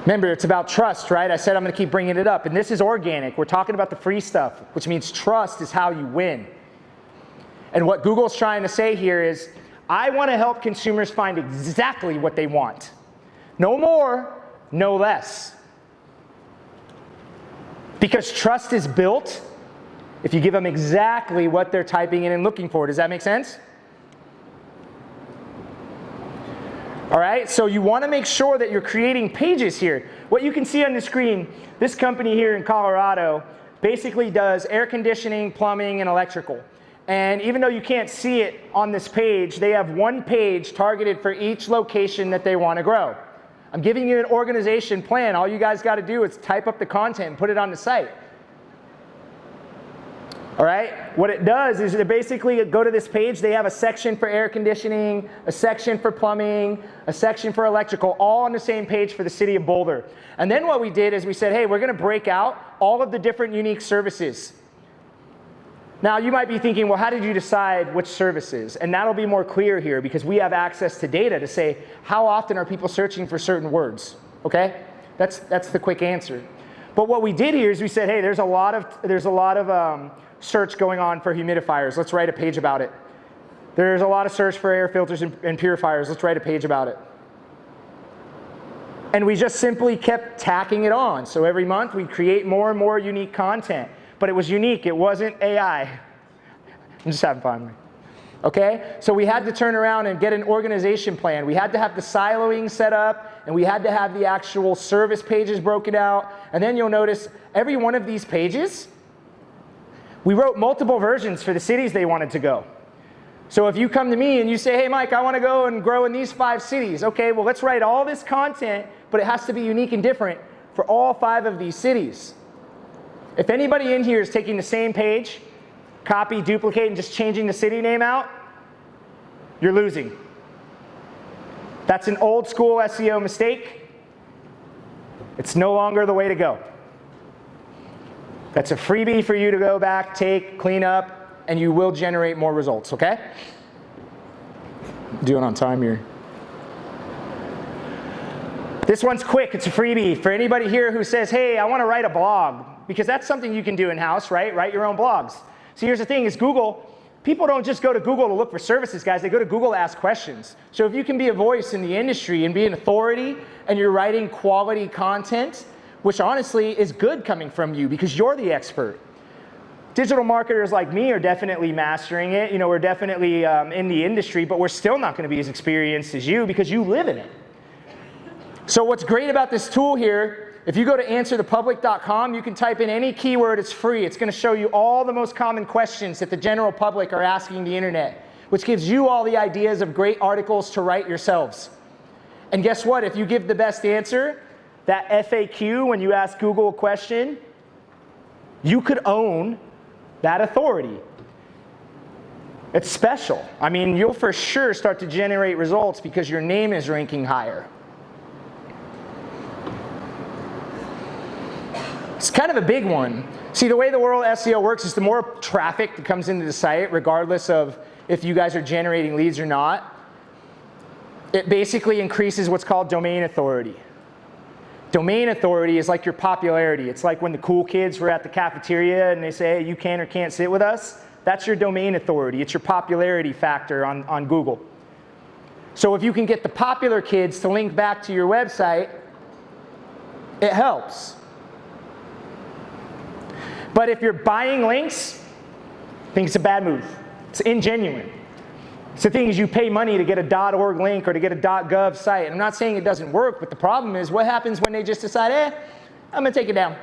Remember, it's about trust, right? I said I'm going to keep bringing it up. And this is organic. We're talking about the free stuff, which means trust is how you win. And what Google's trying to say here is, I want to help consumers find exactly what they want. No more, no less. Because trust is built if you give them exactly what they're typing in and looking for. Does that make sense? All right, so you want to make sure that you're creating pages here. What you can see on the screen, this company here in Colorado basically does air conditioning, plumbing, and electrical. And even though you can't see it on this page, they have one page targeted for each location that they want to grow. I'm giving you an organization plan. All you guys got to do is type up the content and put it on the site. All right, what it does is they basically go to this page. They have a section for air conditioning, a section for plumbing, a section for electrical, all on the same page for the city of Boulder. And then what we did is we said, hey, we're going to break out all of the different unique services. Now, you might be thinking, well, how did you decide which services? And that'll be more clear here because we have access to data to say, how often are people searching for certain words? Okay? That's the quick answer. But what we did here is we said, hey, there's a lot of search going on for humidifiers. Let's write a page about it. There's a lot of search for air filters and purifiers. Let's write a page about it. And we just simply kept tacking it on. So every month we'd create more and more unique content. But it was unique. It wasn't AI. I'm just having fun. Okay? So we had to turn around and get an organization plan. We had to have the siloing set up, and we had to have the actual service pages broken out. And then you'll notice every one of these pages, we wrote multiple versions for the cities they wanted to go. So if you come to me and you say, hey, Mike, I want to go and grow in these 5 cities. Okay, well, let's write all this content, but it has to be unique and different for all 5 of these cities. If anybody in here is taking the same page, copy, duplicate, and just changing the city name out, you're losing. That's an old school SEO mistake. It's no longer the way to go. That's a freebie for you to go back, take, clean up, and you will generate more results, okay? Doing on time here. This one's quick, it's a freebie. For anybody here who says, hey, I want to write a blog, because that's something you can do in-house, right? Write your own blogs. So here's the thing is Google, people don't just go to Google to look for services, guys. They go to Google to ask questions. So if you can be a voice in the industry and be an authority, and you're writing quality content, which honestly is good coming from you because you're the expert. Digital marketers like me are definitely mastering it. You know, we're definitely in the industry, but we're still not going to be as experienced as you because you live in it. So what's great about this tool here If you go to answerthepublic.com, you can type in any keyword, it's free. It's going to show you all the most common questions that the general public are asking the internet, which gives you all the ideas of great articles to write yourselves. And guess what? If you give the best answer, that FAQ, when you ask Google a question, you could own that authority. It's special. I mean, you'll for sure start to generate results because your name is ranking higher. It's kind of a big one. See, the way the world SEO works is the more traffic that comes into the site, regardless of if you guys are generating leads or not, it basically increases what's called domain authority. Domain authority is like your popularity. It's like when the cool kids were at the cafeteria and they say, hey, you can or can't sit with us. That's your domain authority. It's your popularity factor on Google. So if you can get the popular kids to link back to your website, it helps. But if you're buying links, I think it's a bad move. It's ingenuine. So the thing is, you pay money to get a .org link or to get a .gov site. I'm not saying it doesn't work, but the problem is what happens when they just decide, I'm going to take it down.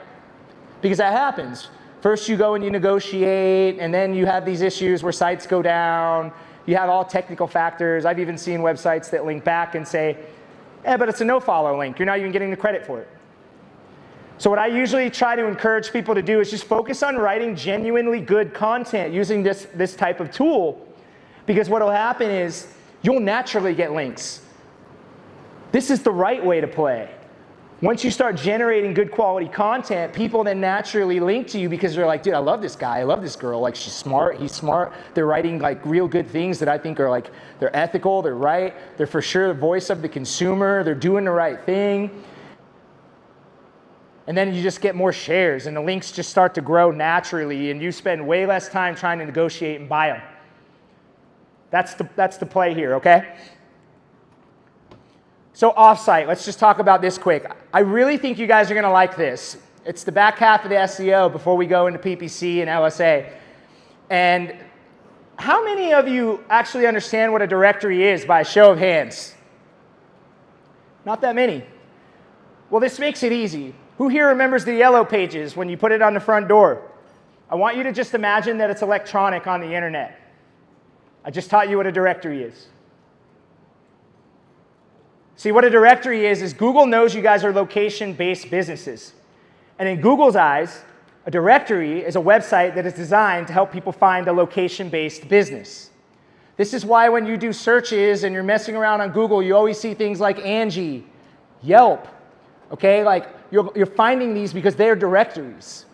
Because that happens. First you go and you negotiate, and then you have these issues where sites go down. You have all technical factors. I've even seen websites that link back and say, but it's a no-follow link. You're not even getting the credit for it. So what I usually try to encourage people to do is just focus on writing genuinely good content using this type of tool. Because what will happen is you'll naturally get links. This is the right way to play. Once you start generating good quality content, people then naturally link to you because they're like, dude, I love this guy, I love this girl. Like, she's smart, he's smart. They're writing like real good things that I think are like, they're ethical, they're right, they're for sure the voice of the consumer, they're doing the right thing. And then you just get more shares and the links just start to grow naturally and you spend way less time trying to negotiate and buy them. That's the play here, okay? So offsite, let's just talk about this quick. I really think you guys are going to like this. It's the back half of the SEO before we go into PPC and LSA. And how many of you actually understand what a directory is by a show of hands? Not that many. Well, this makes it easy. Who here remembers the yellow pages when you put it on the front door? I want you to just imagine that it's electronic on the internet. I just taught you what a directory is. See, what a directory is Google knows you guys are location-based businesses. And in Google's eyes, a directory is a website that is designed to help people find a location-based business. This is why when you do searches and you're messing around on Google, you always see things like Angie, Yelp, okay? Like you're finding these because they're directories.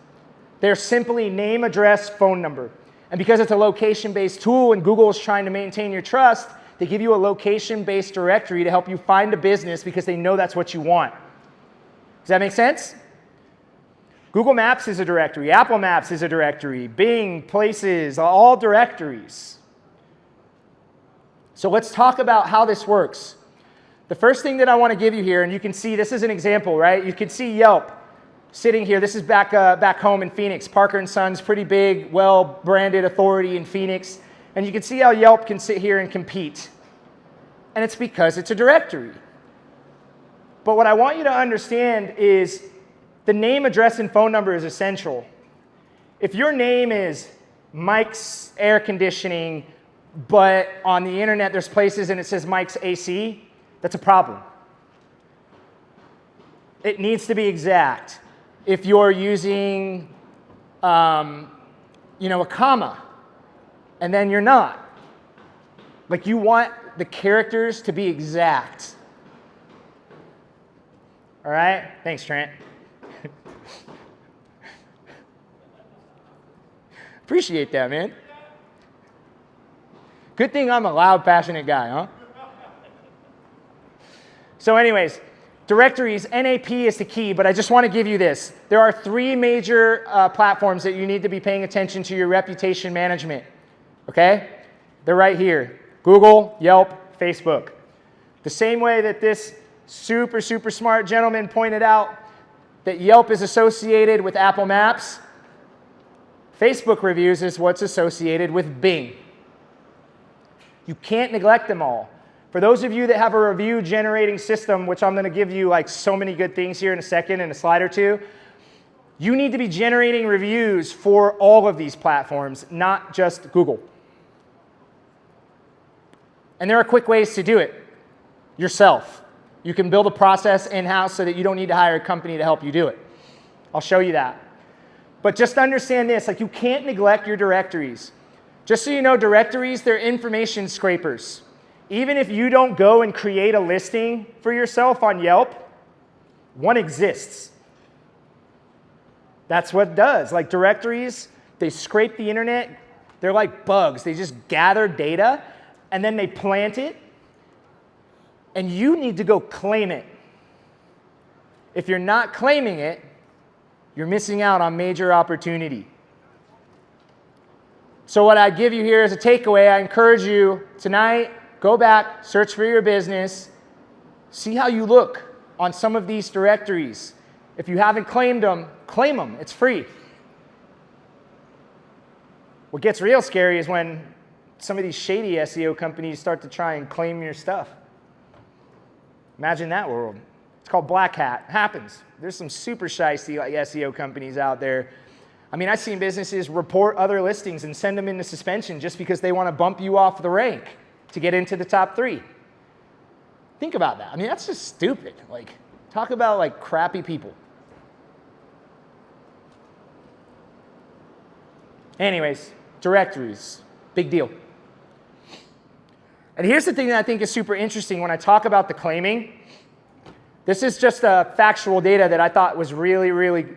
They're simply name, address, phone number. And because it's a location-based tool and Google is trying to maintain your trust, they give you a location-based directory to help you find a business because they know that's what you want. Does that make sense? Google Maps is a directory. Apple Maps is a directory. Bing, Places, all directories. So let's talk about how this works. The first thing that I want to give you here, and you can see this is an example, right? You can see Yelp sitting here. This is back home in Phoenix. Parker & Sons, pretty big, well-branded authority in Phoenix. And you can see how Yelp can sit here and compete. And it's because it's a directory. But what I want you to understand is the name, address, and phone number is essential. If your name is Mike's Air Conditioning, but on the internet there's places and it says Mike's AC, that's a problem. It needs to be exact. If you're using, a comma, and then you're not. Like, you want the characters to be exact. All right? Thanks, Trent. Appreciate that, man. Good thing I'm a loud, passionate guy, huh? So anyways, directories, NAP is the key, but I just want to give you this. There are 3 major platforms that you need to be paying attention to your reputation management. Okay? They're right here. Google, Yelp, Facebook. The same way that this super, super smart gentleman pointed out that Yelp is associated with Apple Maps, Facebook reviews is what's associated with Bing. You can't neglect them all. For those of you that have a review generating system, which I'm going to give you like so many good things here in a second, in a slide or two, you need to be generating reviews for all of these platforms, not just Google. And there are quick ways to do it yourself. You can build a process in-house so that you don't need to hire a company to help you do it. I'll show you that. But just understand this, like you can't neglect your directories. Just so you know, directories, they're information scrapers. Even if you don't go and create a listing for yourself on Yelp, one exists. That's what it does. Like directories, they scrape the internet. They're like bugs. They just gather data, and then they plant it, and you need to go claim it. If you're not claiming it, you're missing out on major opportunity. So what I give you here as a takeaway, I encourage you tonight, go back, search for your business, see how you look on some of these directories. If you haven't claimed them, claim them. It's free. What gets real scary is when some of these shady SEO companies start to try and claim your stuff. Imagine that world. It's called black hat. It happens. There's some super shysty like SEO companies out there. I mean, I've seen businesses report other listings and send them into suspension just because they want to bump you off the rank to get into the top 3. Think about that. I mean, that's just stupid. Like, talk about like crappy people. Anyways, directories, big deal. And here's the thing that I think is super interesting when I talk about the claiming. This is just factual data that I thought was really, really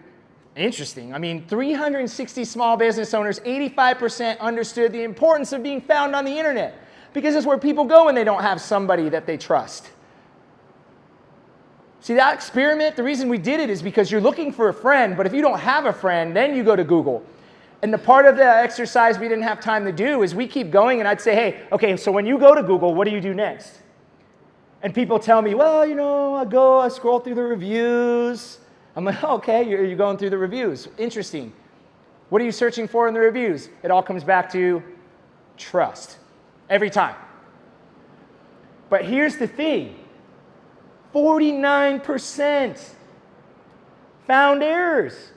interesting. I mean, 360 small business owners, 85% understood the importance of being found on the internet because it's where people go when they don't have somebody that they trust. See, that experiment, the reason we did it is because you're looking for a friend, but if you don't have a friend, then you go to Google. And the part of the exercise we didn't have time to do is we keep going, and I'd say, hey, okay, so when you go to Google, what do you do next? And people tell me, well, you know, I scroll through the reviews. I'm like, oh, okay, you're going through the reviews. Interesting. What are you searching for in the reviews? It all comes back to trust, every time. But here's the thing. 49% found errors.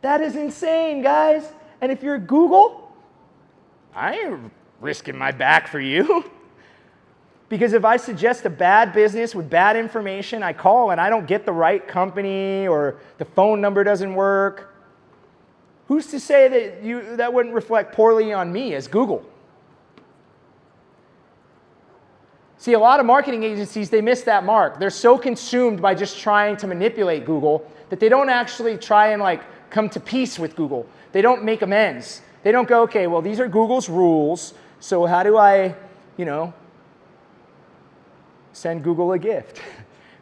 That is insane, guys. And if you're Google, I ain't risking my back for you. Because if I suggest a bad business with bad information, I call and I don't get the right company or the phone number doesn't work, who's to say that that wouldn't reflect poorly on me as Google? See, a lot of marketing agencies, they miss that mark. They're so consumed by just trying to manipulate Google that they don't actually try and like come to peace with Google. They don't make amends. They don't go, okay, well, these are Google's rules, so how do I, send Google a gift,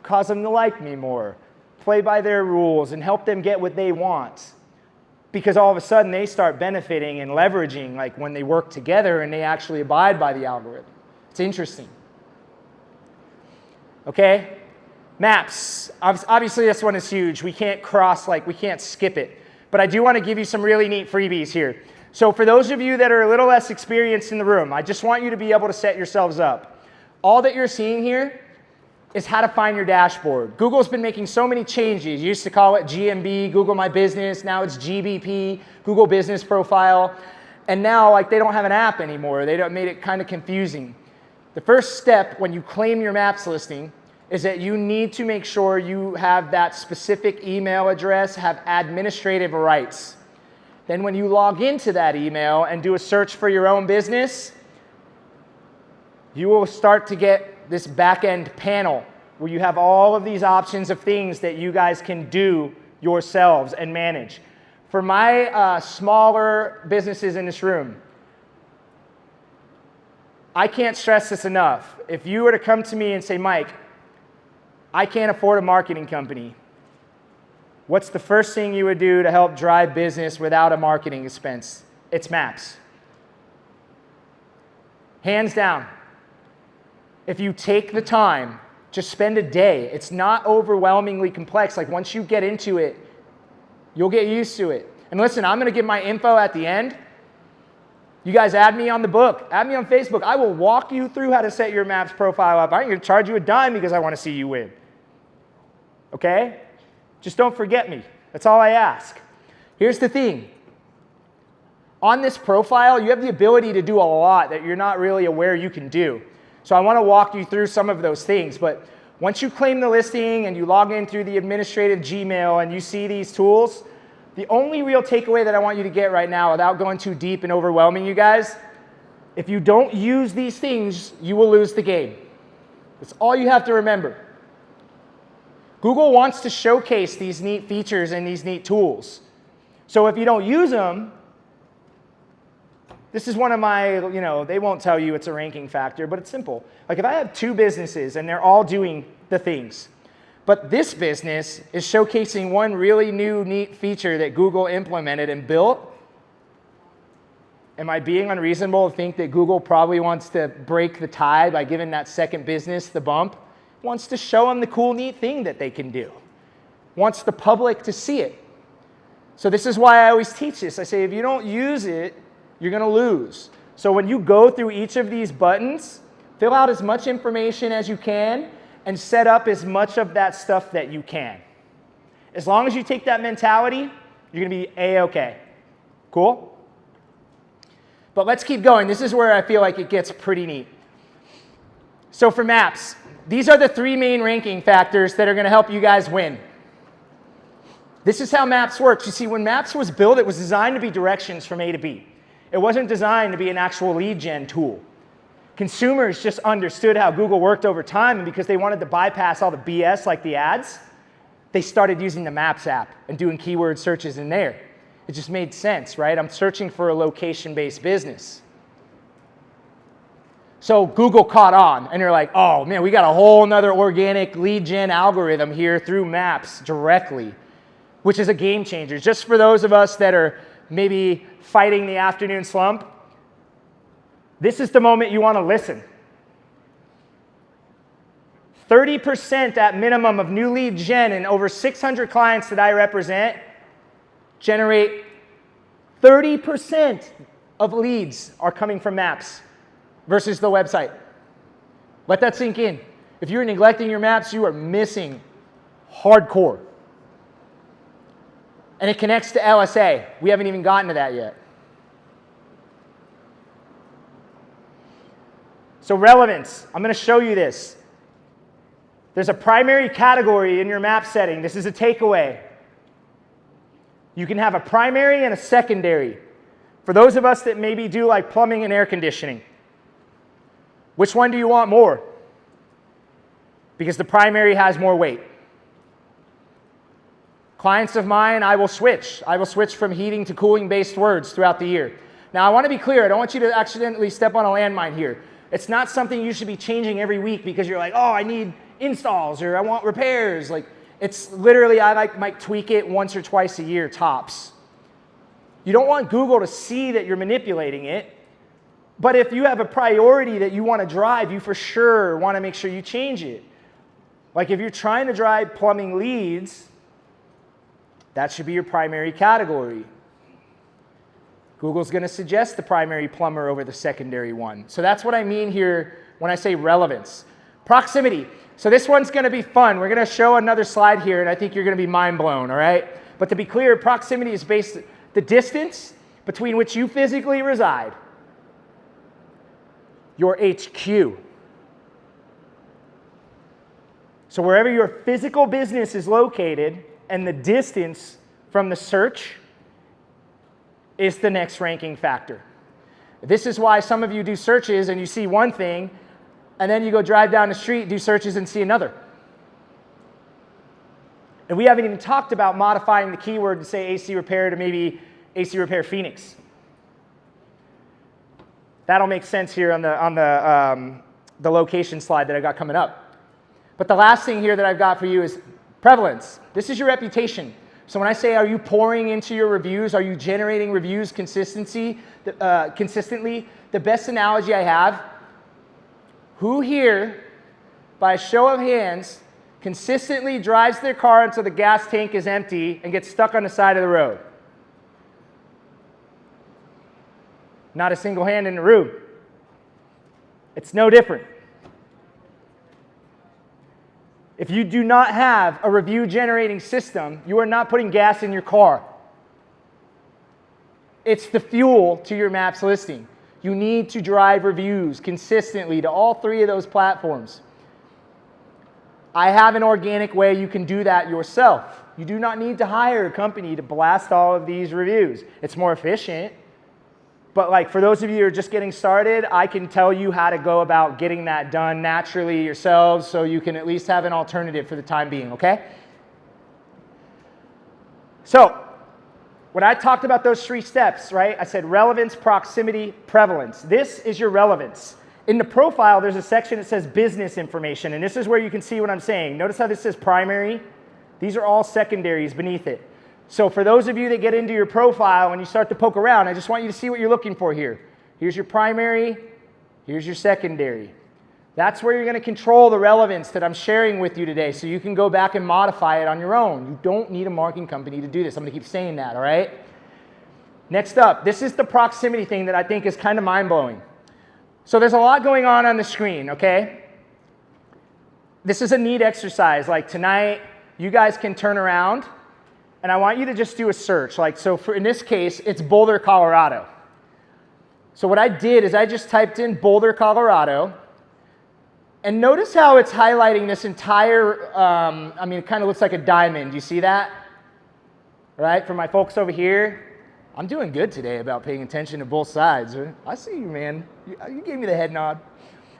cause them to like me more, play by their rules, and help them get what they want. Because all of a sudden, they start benefiting and leveraging like when they work together and they actually abide by the algorithm. It's interesting. Okay? Maps. Obviously, this one is huge. We can't we can't skip it. But I do want to give you some really neat freebies here. So for those of you that are a little less experienced in the room, I just want you to be able to set yourselves up. All that you're seeing here is how to find your dashboard. Google's been making so many changes. You used to call it GMB, Google My Business. Now it's GBP, Google Business Profile. And now they don't have an app anymore. They made it kind of confusing. The first step when you claim your Maps listing is that you need to make sure you have that specific email address, have administrative rights. Then when you log into that email and do a search for your own business, you will start to get this back-end panel where you have all of these options of things that you guys can do yourselves and manage. For my smaller businesses in this room, I can't stress this enough. If you were to come to me and say, Mike, I can't afford a marketing company, what's the first thing you would do to help drive business without a marketing expense? It's Maps. Hands down. If you take the time, just spend a day. It's not overwhelmingly complex. Like once you get into it, you'll get used to it. And listen, I'm going to give my info at the end. You guys add me on the book, add me on Facebook. I will walk you through how to set your Maps profile up. I ain't gonna charge you a dime because I wanna see you win. Okay? Just don't forget me. That's all I ask. Here's the thing. On this profile, you have the ability to do a lot that you're not really aware you can do. So I wanna walk you through some of those things, but once you claim the listing and you log in through the administrative Gmail and you see these tools, the only real takeaway that I want you to get right now, without going too deep and overwhelming you guys, if you don't use these things, you will lose the game. That's all you have to remember. Google wants to showcase these neat features and these neat tools. So if you don't use them, this is one of my, they won't tell you it's a ranking factor, but it's simple. Like if I have 2 businesses and they're all doing the things, but this business is showcasing one really new, neat feature that Google implemented and built, am I being unreasonable to think that Google probably wants to break the tie by giving that second business the bump? Wants to show them the cool, neat thing that they can do. Wants the public to see it. So this is why I always teach this. I say if you don't use it, you're going to lose. So when you go through each of these buttons, fill out as much information as you can and set up as much of that stuff that you can. As long as you take that mentality, you're going to be A-okay. Cool? But let's keep going. This is where I feel like it gets pretty neat. So for maps, these are the 3 main ranking factors that are going to help you guys win. This is how maps works. You see, when maps was built, it was designed to be directions from A to B. It wasn't designed to be an actual lead gen tool. Consumers just understood how Google worked over time, and because they wanted to bypass all the BS like the ads, they started using the Maps app and doing keyword searches in there. It just made sense, right? I'm searching for a location-based business. So Google caught on, and they're like, oh man, we got a whole nother organic lead gen algorithm here through Maps directly, which is a game changer. Just for those of us that are maybe fighting the afternoon slump, this is the moment you want to listen. 30% at minimum of new lead gen, and over 600 clients that I represent generate 30% of leads are coming from Maps versus the website. Let that sink in. If you're neglecting your Maps, you are missing hardcore. And it connects to LSA. We haven't even gotten to that yet. So relevance, I'm going to show you this. There's a primary category in your map setting. This is a takeaway. You can have a primary and a secondary. For those of us that maybe do like plumbing and air conditioning, which one do you want more? Because the primary has more weight. Clients of mine, I will switch. I will switch from heating to cooling based words throughout the year. Now I want to be clear, I don't want you to accidentally step on a landmine here. It's not something you should be changing every week because you're like, oh, I need installs or I want repairs. Like, it's literally, I might tweak it once or twice a year, tops. You don't want Google to see that you're manipulating it. But if you have a priority that you want to drive, you for sure want to make sure you change it. Like if you're trying to drive plumbing leads, that should be your primary category. Google's going to suggest the primary plumber over the secondary one. So that's what I mean here when I say relevance. Proximity. So this one's going to be fun. We're going to show another slide here, and I think you're going to be mind blown, all right? But to be clear, proximity is based on the distance between which you physically reside, your HQ. So wherever your physical business is located and the distance from the search is the next ranking factor. This is why some of you do searches and you see one thing, and then you go drive down the street, do searches, and see another. And we haven't even talked about modifying the keyword to say AC repair to maybe AC repair Phoenix. That'll make sense here on the location slide that I got coming up. But the last thing here that I've got for you is prevalence. This is your reputation. So when I say, are you pouring into your reviews? Are you generating reviews consistently? The best analogy I have, who here, by a show of hands, consistently drives their car until the gas tank is empty and gets stuck on the side of the road? Not a single hand in the room. It's no different. If you do not have a review generating system, you are not putting gas in your car. It's the fuel to your Maps listing. You need to drive reviews consistently to all three of those platforms. I have an organic way you can do that yourself. You do not need to hire a company to blast all of these reviews. It's more efficient. But like for those of you who are just getting started, I can tell you how to go about getting that done naturally yourselves so you can at least have an alternative for the time being, okay? So, when I talked about those 3 steps, right, I said relevance, proximity, prevalence. This is your relevance. In the profile, there's a section that says business information, and this is where you can see what I'm saying. Notice how this says primary? These are all secondaries beneath it. So for those of you that get into your profile and you start to poke around, I just want you to see what you're looking for here. Here's your primary, here's your secondary. That's where you're going to control the relevance that I'm sharing with you today, so you can go back and modify it on your own. You don't need a marketing company to do this. I'm going to keep saying that, all right? Next up, this is the proximity thing that I think is kind of mind-blowing. So there's a lot going on the screen, okay? This is a neat exercise. Like tonight, you guys can turn around, and I want you to just do a search. Like, so for, in this case, it's Boulder, Colorado. So what I did is I just typed in Boulder, Colorado, and notice how it's highlighting this entire, I mean, it kind of looks like a diamond. You see that? Right? For my folks over here, I'm doing good today about paying attention to both sides. I see you, man. You gave me the head nod.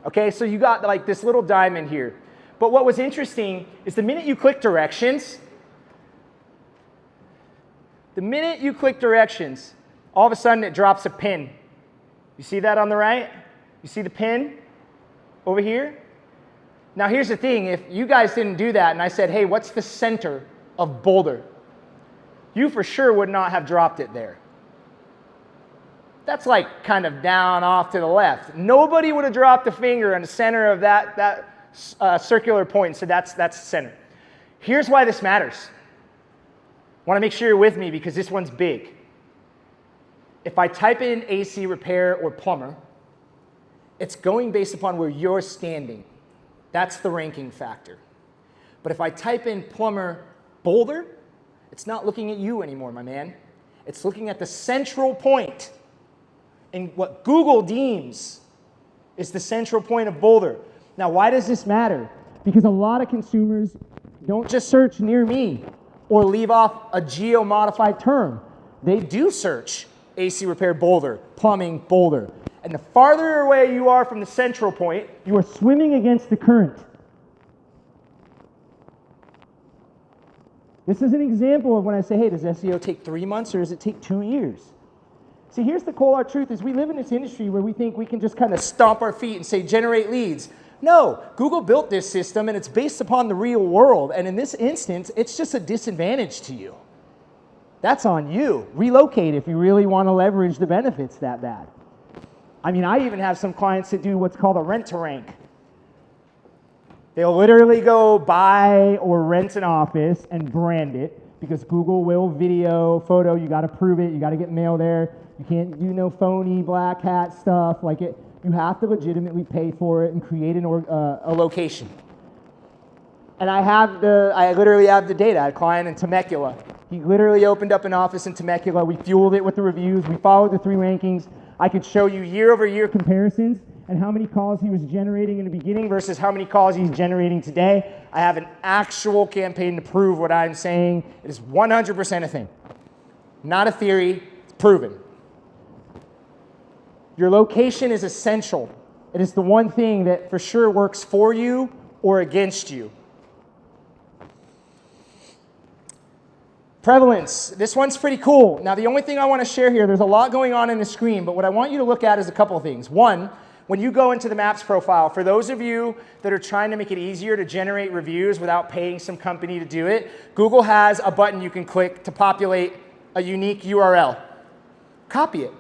Okay, so you got like this little diamond here. But what was interesting is the minute you click directions, all of a sudden it drops a pin. You see that on the right? You see the pin over here? Now here's the thing, if you guys didn't do that and I said, hey, what's the center of Boulder? You for sure would not have dropped it there. That's like kind of down off to the left. Nobody would have dropped a finger in the center of that circular point and said that's the center. Here's why this matters. I want to make sure you're with me because this one's big. If I type in AC repair or plumber, it's going based upon where you're standing. That's the ranking factor. But if I type in plumber Boulder, it's not looking at you anymore, my man. It's looking at the central point in what Google deems is the central point of Boulder. Now, why does this matter? Because a lot of consumers don't just search near me or leave off a geo-modified term. They do search AC repair Boulder, plumbing Boulder. And the farther away you are from the central point, you are swimming against the current. This is an example of when I say, hey, does SEO take 3 months or does it take 2 years? See, here's the cold hard truth is we live in this industry where we think we can just kind of stomp our feet and say, generate leads. No, Google built this system and it's based upon the real world. And in this instance, it's just a disadvantage to you. That's on you. Relocate if you really want to leverage the benefits that bad. I mean, I even have some clients that do what's called a rent to rank. They'll literally go buy or rent an office and brand it because Google will video, photo, you got to prove it, you got to get mail there. You can't do no phony black hat stuff like it. You have to legitimately pay for it and create a location. And I literally have the data. I had a client in Temecula. He literally opened up an office in Temecula. We fueled it with the reviews. We followed the 3 rankings. I could show you year-over-year comparisons and how many calls he was generating in the beginning versus how many calls he's generating today. I have an actual campaign to prove what I'm saying. It is 100% a thing. Not a theory, it's proven. Your location is essential. It is the one thing that for sure works for you or against you. Prevalence. This one's pretty cool. Now, the only thing I want to share here, there's a lot going on in the screen, but what I want you to look at is a couple of things. One, when you go into the Maps profile, for those of you that are trying to make it easier to generate reviews without paying some company to do it, Google has a button you can click to populate a unique URL. Copy it.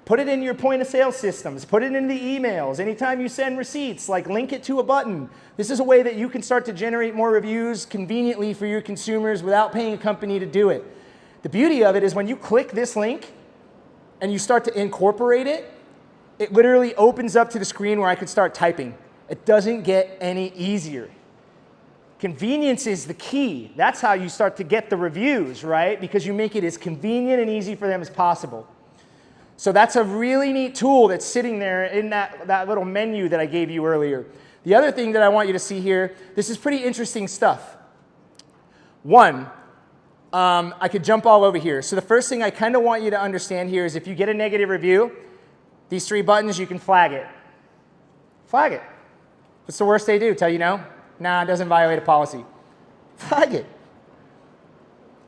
Put it in your point of sale systems. Put it in the emails. Anytime you send receipts, like link it to a button. This is a way that you can start to generate more reviews conveniently for your consumers without paying a company to do it. The beauty of it is when you click this link and you start to incorporate it, it literally opens up to the screen where I could start typing. It doesn't get any easier. Convenience is the key. That's how you start to get the reviews, right? Because you make it as convenient and easy for them as possible. So that's a really neat tool that's sitting there in that little menu that I gave you earlier. The other thing that I want you to see here, this is pretty interesting stuff. One, I could jump all over here. So the first thing I kind of want you to understand here is if you get a negative review, these 3 buttons, you can flag it. Flag it. What's the worst they do? Tell you no? Nah, it doesn't violate a policy. Flag it.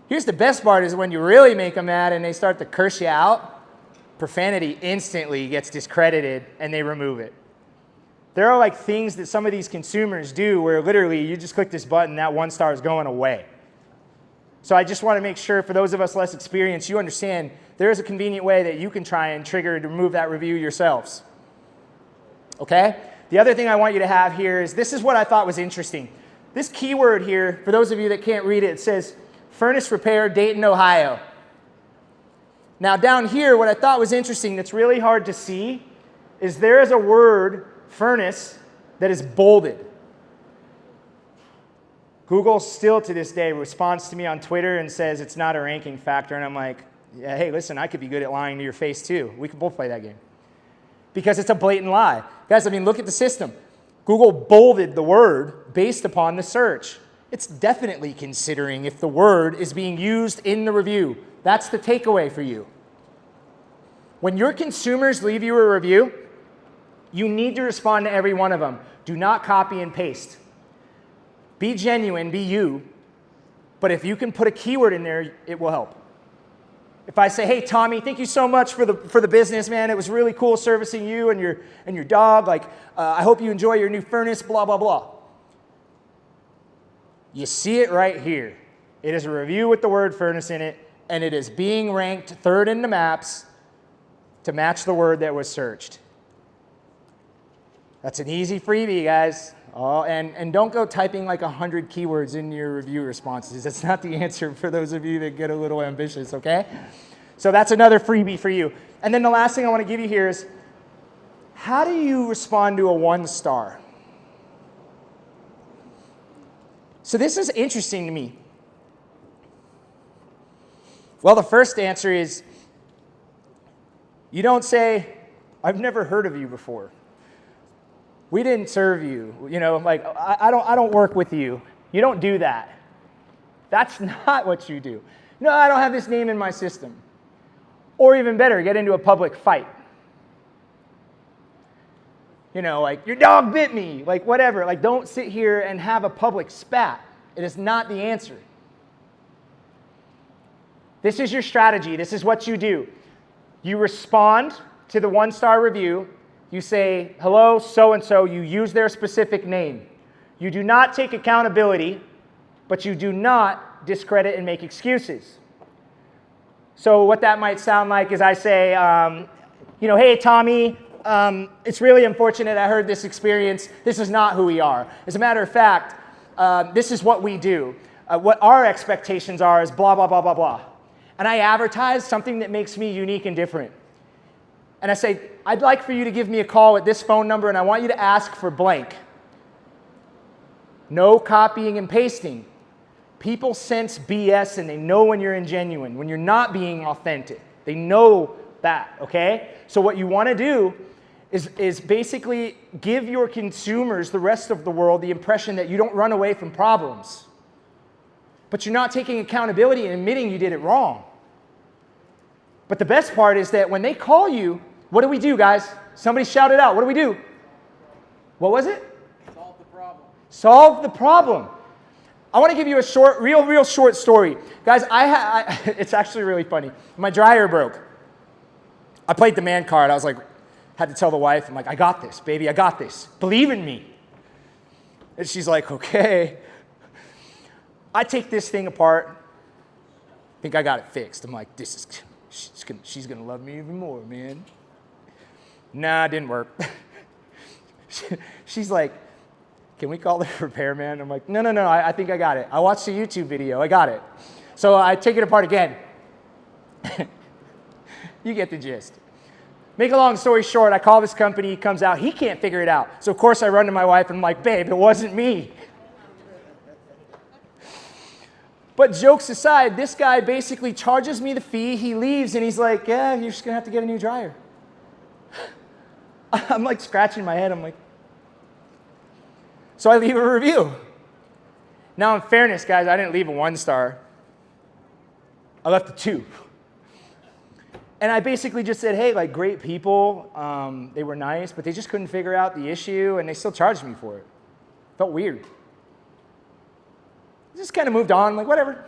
Here's the best part is when you really make them mad and they start to curse you out, profanity instantly gets discredited and they remove it. There are like things that some of these consumers do where literally you just click this button, that 1 star is going away. So I just want to make sure for those of us less experienced, you understand there is a convenient way that you can try and trigger to remove that review yourselves. Okay? The other thing I want you to have here is this is what I thought was interesting. This keyword here, for those of you that can't read it, it says furnace repair, Dayton, Ohio. Now down here, what I thought was interesting that's really hard to see is there is a word, furnace, that is bolded. Google still to this day responds to me on Twitter and says it's not a ranking factor. And I'm like, yeah, hey, listen, I could be good at lying to your face too. We could both play that game. Because it's a blatant lie. Guys, I mean, look at the system. Google bolded the word based upon the search. It's definitely considering if the word is being used in the review. That's the takeaway for you. When your consumers leave you a review, you need to respond to every one of them. Do not copy and paste. Be genuine, be you, but if you can put a keyword in there, it will help. If I say, hey, Tommy, thank you so much for the business, man. It was really cool servicing you and your dog. Like, I hope you enjoy your new furnace, blah, blah, blah. You see it right here. It is a review with the word furnace in it, and it is being ranked 3rd in the maps to match the word that was searched. That's an easy freebie, guys. Oh, and don't go typing like 100 keywords in your review responses. That's not the answer for those of you that get a little ambitious, okay? So that's another freebie for you. And then the last thing I want to give you here is, how do you respond to a 1 star? So this is interesting to me. Well, the first answer is, you don't say, I've never heard of you before. We didn't serve you, you know, like, I don't work with you. You don't do that. That's not what you do. No, I don't have this name in my system. Or even better, get into a public fight. You know, like, your dog bit me, like, whatever. Like, don't sit here and have a public spat. It is not the answer. This is your strategy. This is what you do. You respond to the 1-star review. You say, hello, so-and-so. You use their specific name. You do not take accountability, but you do not discredit and make excuses. So what that might sound like is I say, you know, hey, Tommy, it's really unfortunate I heard this experience. This is not who we are. As a matter of fact, this is what we do. What our expectations are is blah, blah, blah, blah, blah. And I advertise something that makes me unique and different. And I say, I'd like for you to give me a call at this phone number, and I want you to ask for blank. No copying and pasting. People sense BS, and they know when you're ingenuine, when you're not being authentic. They know that, okay? So what you want to do is basically give your consumers, the rest of the world, the impression that you don't run away from problems. But you're not taking accountability and admitting you did it wrong. But the best part is that when they call you, what do we do, guys? Somebody shout it out. What do we do? What was it? Solve the problem. Solve the problem. I want to give you a short, real short story. Guys, it's actually really funny. My dryer broke. I played the man card. I was like, had to tell the wife, I'm like, I got this, baby, I got this. Believe in me. And she's like, okay. I take this thing apart. I think I got it fixed. I'm like, she's gonna love me even more, man. Nah, it didn't work. She's like, can we call the repairman? I'm like, no, I think I got it. I watched a YouTube video, I got it. So I take it apart again. You get the gist. Make a long story short, I call this company, he comes out, he can't figure it out. So of course I run to my wife and I'm like, babe, it wasn't me. But jokes aside, this guy basically charges me the fee, he leaves, and he's like, yeah, you're just gonna have to get a new dryer. I'm like scratching my head, I'm like, so I leave a review. Now in fairness, guys, I didn't leave a 1-star. I left a 2. And I basically just said, hey, like, great people, they were nice, but they just couldn't figure out the issue, and they still charged me for it. Felt weird. Just kind of moved on, like, whatever.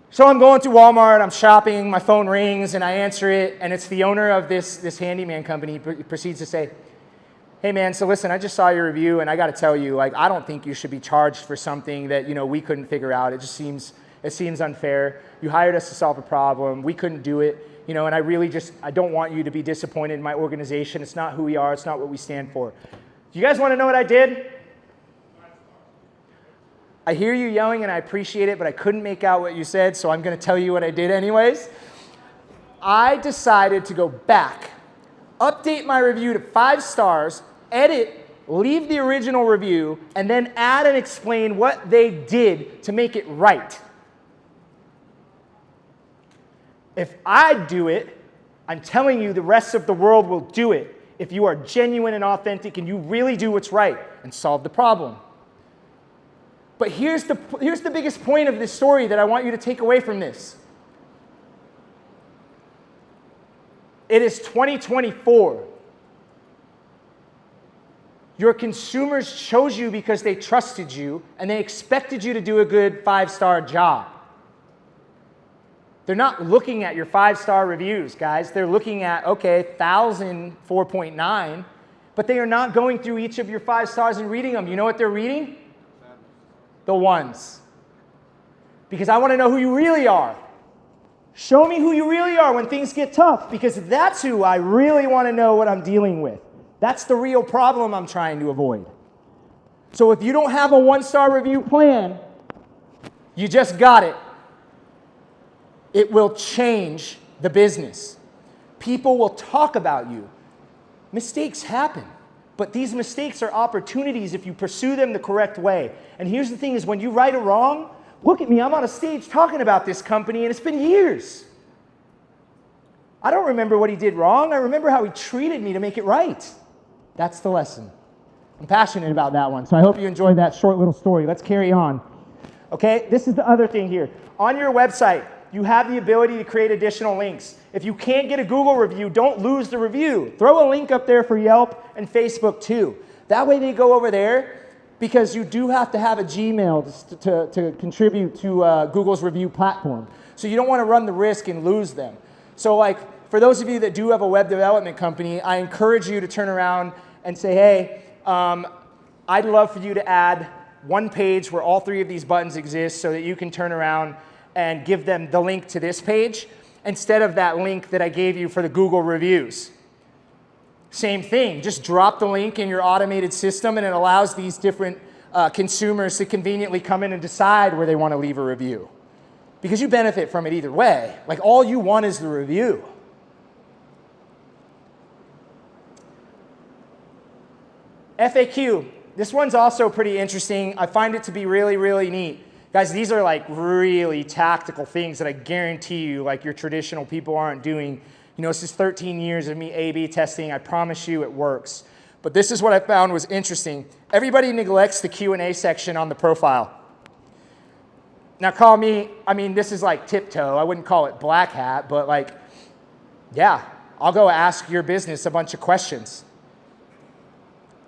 So I'm going to Walmart, I'm shopping, my phone rings, and I answer it, and it's the owner of this handyman company. He proceeds to say, hey, man, so listen, I just saw your review, and I got to tell you, like, I don't think you should be charged for something that, we couldn't figure out. It seems unfair. You hired us to solve a problem. We couldn't do it, and I don't want you to be disappointed in my organization. It's not who we are. It's not what we stand for. Do you guys want to know what I did? I hear you yelling, and I appreciate it, but I couldn't make out what you said, so I'm going to tell you what I did anyways. I decided to go back, update my review to 5 stars, edit, leave the original review, and then add and explain what they did to make it right. If I do it, I'm telling you the rest of the world will do it if you are genuine and authentic and you really do what's right and solve the problem. But here's the biggest point of this story that I want you to take away from this. It is 2024. Your consumers chose you because they trusted you and they expected you to do a good 5-star job. They're not looking at your 5-star reviews, guys. They're looking at, okay, 1,000, 4.9, but they are not going through each of your 5 stars and reading them. You know what they're reading? The ones. Because I want to know who you really are. Show me who you really are when things get tough, because that's who I really want to know what I'm dealing with. That's the real problem I'm trying to avoid. So if you don't have a 1-star review plan, you just got it. It will change the business. People will talk about you. Mistakes happen, but these mistakes are opportunities if you pursue them the correct way. And here's the thing is when you right a wrong, look at me, I'm on a stage talking about this company and it's been years. I don't remember what he did wrong. I remember how he treated me to make it right. That's the lesson. I'm passionate about that one, so I hope you enjoyed that short little story. Let's carry on. Okay, this is the other thing here. On your website, you have the ability to create additional links. If you can't get a Google review, don't lose the review. Throw a link up there for Yelp and Facebook too. That way they go over there, because you do have to have a Gmail to contribute to Google's review platform. So you don't want to run the risk and lose them. So like, for those of you that do have a web development company, I encourage you to turn around and say, hey, I'd love for you to add one page where all 3 of these buttons exist so that you can turn around and give them the link to this page instead of that link that I gave you for the Google reviews. Same thing, just drop the link in your automated system and it allows these different consumers to conveniently come in and decide where they want to leave a review. Because you benefit from it either way. Like, all you want is the review. FAQ, this one's also pretty interesting. I find it to be really, really neat. Guys, these are like really tactical things that I guarantee you, like, your traditional people aren't doing. This is 13 years of me A/B testing. I promise you it works. But this is what I found was interesting. Everybody neglects the Q&A section on the profile. Now call me, this is like tiptoe. I wouldn't call it black hat, but like, yeah, I'll go ask your business a bunch of questions.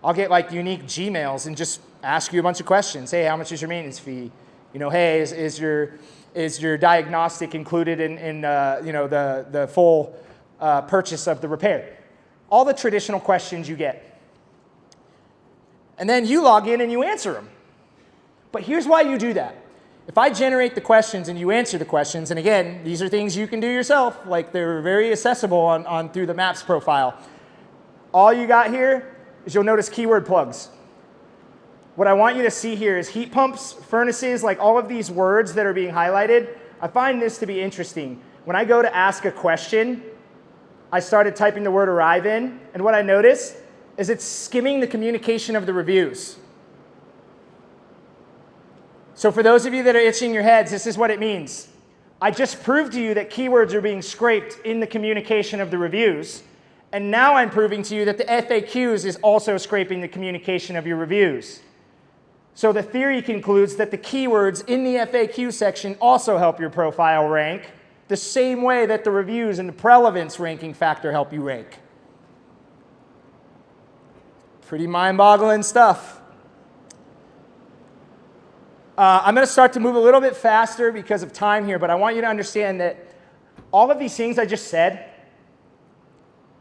I'll get like unique Gmails and just ask you a bunch of questions. Hey, how much is your maintenance fee? Hey, is your diagnostic included in the full purchase of the repair? All the traditional questions you get. And then you log in and you answer them. But here's why you do that. If I generate the questions and you answer the questions, and again, these are things you can do yourself, like they're very accessible on through the Maps profile. All you got here is you'll notice keyword plugs. What I want you to see here is heat pumps, furnaces, like all of these words that are being highlighted. I find this to be interesting. When I go to ask a question, I started typing the word arrive in, and what I noticed is it's skimming the communication of the reviews. So for those of you that are itching your heads, this is what it means. I just proved to you that keywords are being scraped in the communication of the reviews, and now I'm proving to you that the FAQs is also scraping the communication of your reviews. So the theory concludes that the keywords in the FAQ section also help your profile rank, the same way that the reviews and the relevance ranking factor help you rank. Pretty mind-boggling stuff. I'm going to start to move a little bit faster because of time here, but I want you to understand that all of these things I just said,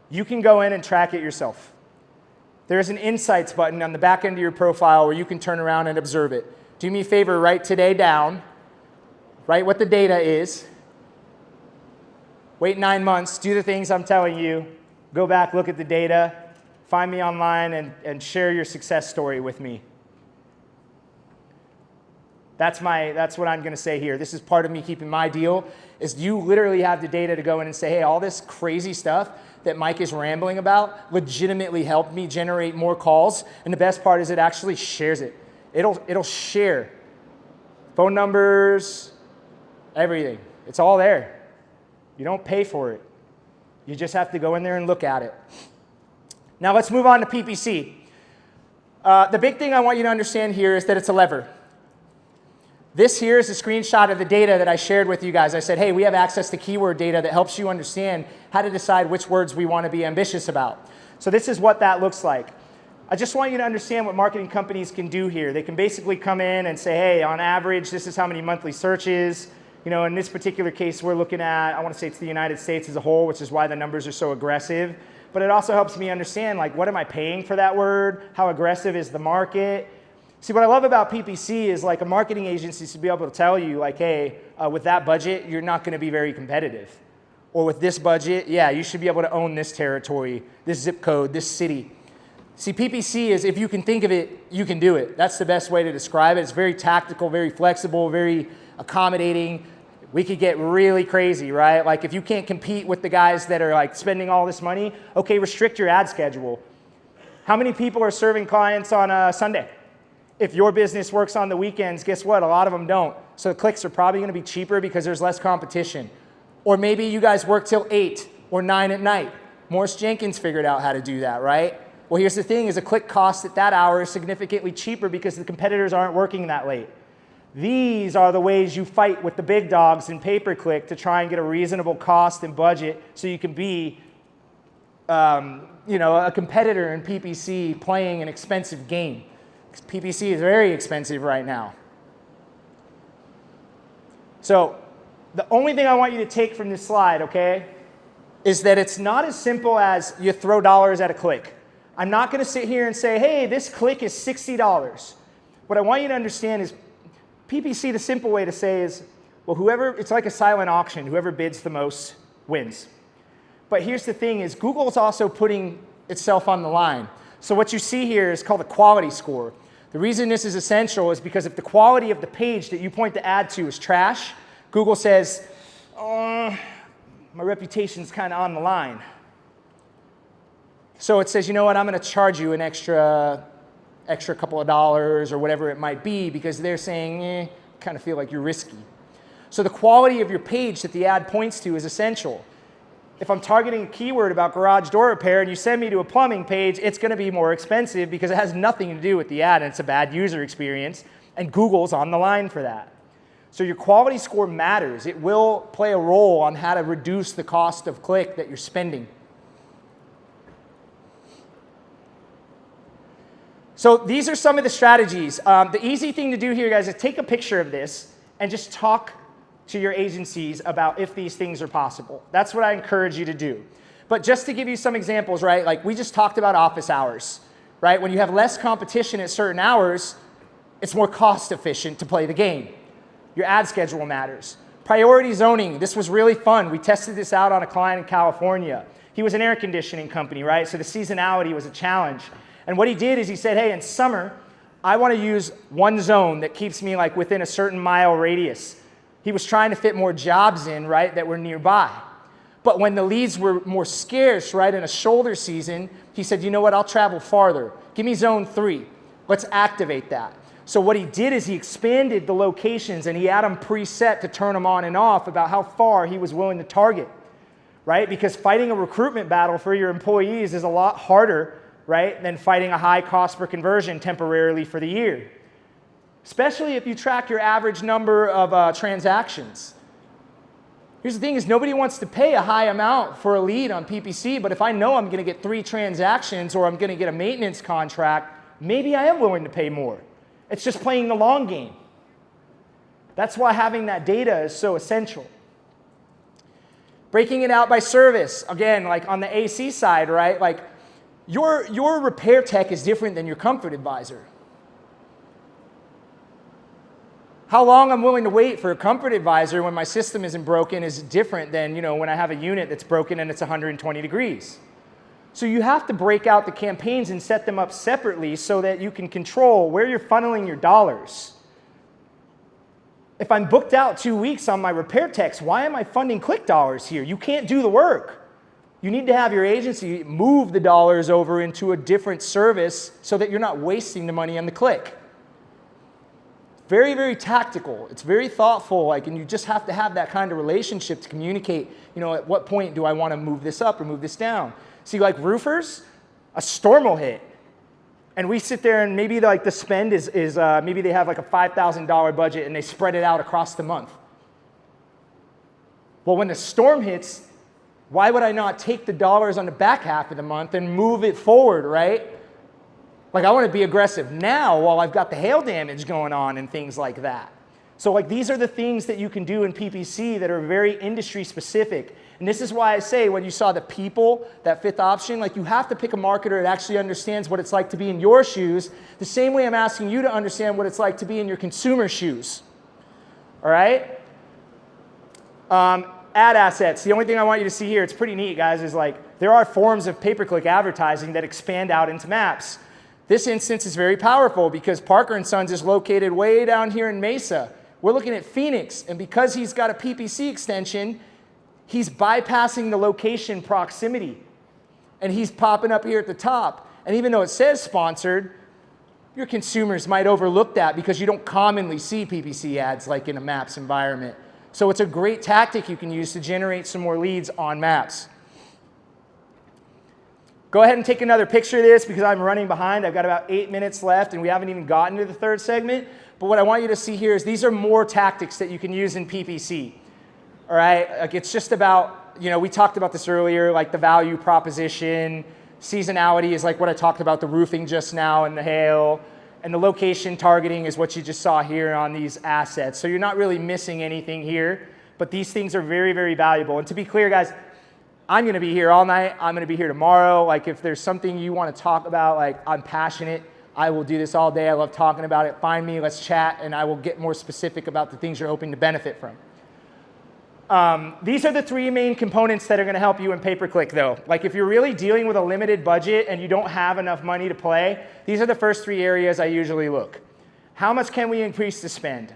you can go in and track it yourself. There is an insights button on the back end of your profile where you can turn around and observe it. Do me a favor, write today down, write what the data is, wait 9 months, do the things I'm telling you, go back, look at the data, find me online and share your success story with me. That's what I'm going to say here. This is part of me keeping my deal, is you literally have the data to go in and say, hey, all this crazy stuff that Mike is rambling about legitimately helped me generate more calls. And the best part is it actually shares it. It'll share phone numbers, everything. It's all there. You don't pay for it. You just have to go in there and look at it. Now let's move on to PPC. The big thing I want you to understand here is that it's a lever. This here is a screenshot of the data that I shared with you guys. I said, hey, we have access to keyword data that helps you understand how to decide which words we want to be ambitious about. So this is what that looks like. I just want you to understand what marketing companies can do here. They can basically come in and say, hey, on average, this is how many monthly searches. You know, in this particular case, we're looking at, I want to say it's the United States as a whole, which is why the numbers are so aggressive. But it also helps me understand, like, what am I paying for that word? How aggressive is the market? See, what I love about PPC is like a marketing agency to be able to tell you, like, hey, with that budget, you're not going to be very competitive. Or with this budget, yeah, you should be able to own this territory, this zip code, this city. See, PPC is, if you can think of it, you can do it. That's the best way to describe it. It's very tactical, very flexible, very accommodating. We could get really crazy, right? Like if you can't compete with the guys that are like spending all this money, okay, restrict your ad schedule. How many people are serving clients on a Sunday? If your business works on the weekends, guess what? A lot of them don't. So the clicks are probably going to be cheaper because there's less competition. Or maybe you guys work till 8 or 9 at night. Morris Jenkins figured out how to do that, right? Well, here's the thing, is a click cost at that hour is significantly cheaper because the competitors aren't working that late. These are the ways you fight with the big dogs in pay-per-click to try and get a reasonable cost and budget so you can be a competitor in PPC playing an expensive game. PPC is very expensive right now. So the only thing I want you to take from this slide, okay, is that it's not as simple as you throw dollars at a click. I'm not going to sit here and say, hey, this click is $60. What I want you to understand is PPC, the simple way to say is, well, it's like a silent auction. Whoever bids the most wins. But here's the thing is Google's also putting itself on the line. So what you see here is called a quality score. The reason this is essential is because if the quality of the page that you point the ad to is trash, Google says, my reputation's kind of on the line. So it says, you know what, I'm going to charge you an extra couple of dollars or whatever it might be because they're saying, kind of feel like you're risky. So the quality of your page that the ad points to is essential. If I'm targeting a keyword about garage door repair and you send me to a plumbing page, it's going to be more expensive because it has nothing to do with the ad and it's a bad user experience, and Google's on the line for that. So your quality score matters. It will play a role on how to reduce the cost of click that you're spending. So these are some of the strategies. The easy thing to do here, guys, is take a picture of this and just talk to your agencies about if these things are possible. That's what I encourage you to do. But just to give you some examples, right? Like we just talked about office hours, right? When you have less competition at certain hours, it's more cost efficient to play the game. Your ad schedule matters. Priority zoning, this was really fun. We tested this out on a client in California. He was an air conditioning company, right? So the seasonality was a challenge. And what he did is he said, hey, in summer, I want to use one zone that keeps me like within a certain mile radius. He was trying to fit more jobs in, right, that were nearby. But when the leads were more scarce, right, in a shoulder season, he said, you know what, I'll travel farther. Give me zone 3. Let's activate that. So what he did is he expanded the locations and he had them preset to turn them on and off about how far he was willing to target, right? Because fighting a recruitment battle for your employees is a lot harder, right, than fighting a high cost per conversion temporarily for the year. Especially if you track your average number of transactions. Here's the thing is nobody wants to pay a high amount for a lead on PPC, but if I know I'm going to get 3 transactions or I'm going to get a maintenance contract, maybe I am willing to pay more. It's just playing the long game. That's why having that data is so essential. Breaking it out by service. Again, like on the AC side, right? Like your repair tech is different than your comfort advisor. How long I'm willing to wait for a comfort advisor when my system isn't broken is different than, when I have a unit that's broken and it's 120 degrees. So you have to break out the campaigns and set them up separately so that you can control where you're funneling your dollars. If I'm booked out 2 weeks on my repair techs, why am I funding click dollars here? You can't do the work. You need to have your agency move the dollars over into a different service so that you're not wasting the money on the click. Very, very tactical. It's very thoughtful, and you just have to have that kind of relationship to communicate, at what point do I want to move this up or move this down. See, like roofers, a storm will hit. And we sit there and maybe the spend is maybe they have like a $5,000 budget and they spread it out across the month. Well, when the storm hits, why would I not take the dollars on the back half of the month and move it forward, right? Like I want to be aggressive now while I've got the hail damage going on and things like that. So these are the things that you can do in PPC that are very industry specific. And this is why I say when you saw the people, that 5th option, you have to pick a marketer that actually understands what it's like to be in your shoes, the same way I'm asking you to understand what it's like to be in your consumer shoes. All right? Ad assets. The only thing I want you to see here, it's pretty neat, guys, is there are forms of pay-per-click advertising that expand out into maps. This instance is very powerful because Parker & Sons is located way down here in Mesa. We're looking at Phoenix, and because he's got a PPC extension, he's bypassing the location proximity. And he's popping up here at the top. And even though it says sponsored, your consumers might overlook that because you don't commonly see PPC ads like in a Maps environment. So it's a great tactic you can use to generate some more leads on Maps. Go ahead and take another picture of this because I'm running behind. I've got about 8 minutes left and we haven't even gotten to the 3rd segment. But what I want you to see here is these are more tactics that you can use in PPC. All right, it's just about, we talked about this earlier, the value proposition. Seasonality is what I talked about, the roofing just now and the hail. And the location targeting is what you just saw here on these assets. So you're not really missing anything here, but these things are very, very valuable. And to be clear, guys, I'm going to be here all night. I'm going to be here tomorrow. If there's something you want to talk about, I'm passionate. I will do this all day. I love talking about it. Find me, let's chat, and I will get more specific about the things you're hoping to benefit from. These are the 3 main components that are going to help you in pay-per-click, though. If you're really dealing with a limited budget and you don't have enough money to play, these are the first 3 areas I usually look. How much can we increase the spend?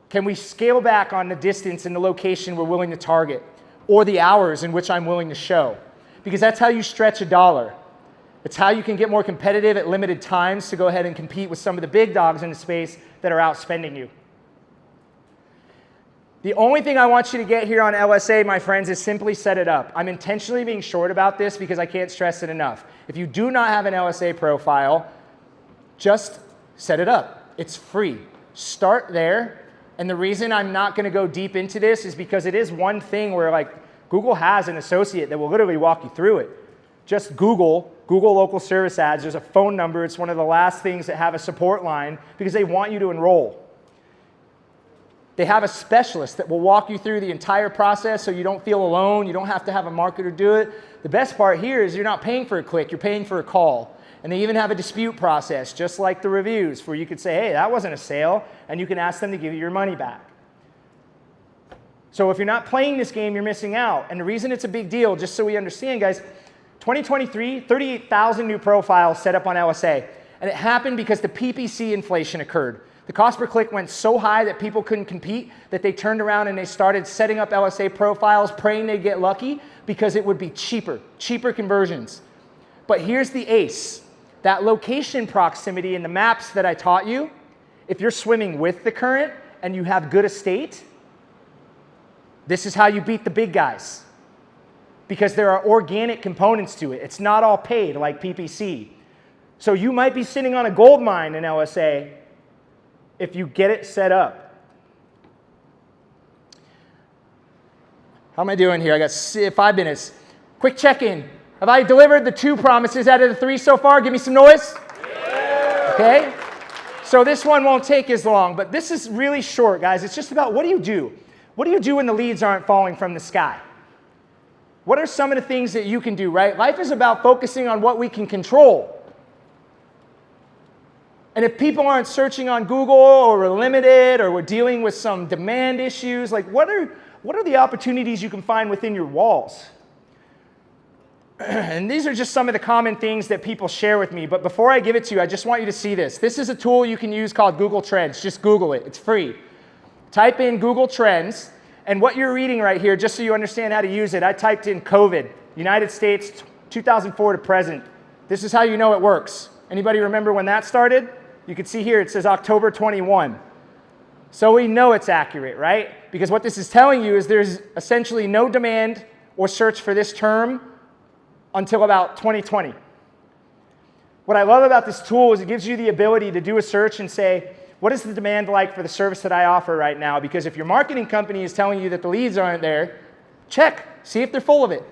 Can we scale back on the distance and the location we're willing to target, or the hours in which I'm willing to show? Because that's how you stretch a dollar. It's how you can get more competitive at limited times to go ahead and compete with some of the big dogs in the space that are outspending you. The only thing I want you to get here on LSA, my friends, is simply set it up. I'm intentionally being short about this because I can't stress it enough. If you do not have an LSA profile, just set it up. It's free. Start there. And the reason I'm not going to go deep into this is because it is one thing where Google has an associate that will literally walk you through it. Just Google local service ads. There's a phone number. It's one of the last things that have a support line because they want you to enroll. They have a specialist that will walk you through the entire process so you don't feel alone. You don't have to have a marketer do it. The best part here is you're not paying for a click. You're paying for a call. And they even have a dispute process, just like the reviews, where you could say, hey, that wasn't a sale, and you can ask them to give you your money back. So if you're not playing this game, you're missing out. And the reason it's a big deal, just so we understand, guys, 2023, 38,000 new profiles set up on LSA. And it happened because the PPC inflation occurred. The cost per click went so high that people couldn't compete that they turned around and they started setting up LSA profiles, praying they'd get lucky. because it would be cheaper conversions. But here's the ace. That location proximity in the maps that I taught you, if you're swimming with the current and you have good estate, this is how you beat the big guys. Because there are organic components to it. It's not all paid like PPC. So you might be sitting on a gold mine in LSA if you get it set up. How am I doing here? I got 5 minutes. Quick check-in. Have I delivered the 2 promises out of the 3 so far? Give me some noise. Yeah. Okay. So this one won't take as long, but this is really short, guys. It's just about what do you do? What do you do when the leads aren't falling from the sky? What are some of the things that you can do, right? Life is about focusing on what we can control. And if people aren't searching on Google or we're limited or we're dealing with some demand issues, like what are the opportunities you can find within your walls? And these are just some of the common things that people share with me. But before I give it to you, I just want you to see this. This is a tool you can use called Google Trends. Just Google it. It's free. Type in Google Trends. And what you're reading right here, just so you understand how to use it, I typed in COVID, United States, 2004 to present. This is how you know it works. Anybody remember when that started? You can see here it says October 21. So we know it's accurate, right? Because what this is telling you is there's essentially no demand or search for this term until about 2020. What I love about this tool is it gives you the ability to do a search and say, what is the demand like for the service that I offer right now? Because if your marketing company is telling you that the leads aren't there, check, see if they're full of it.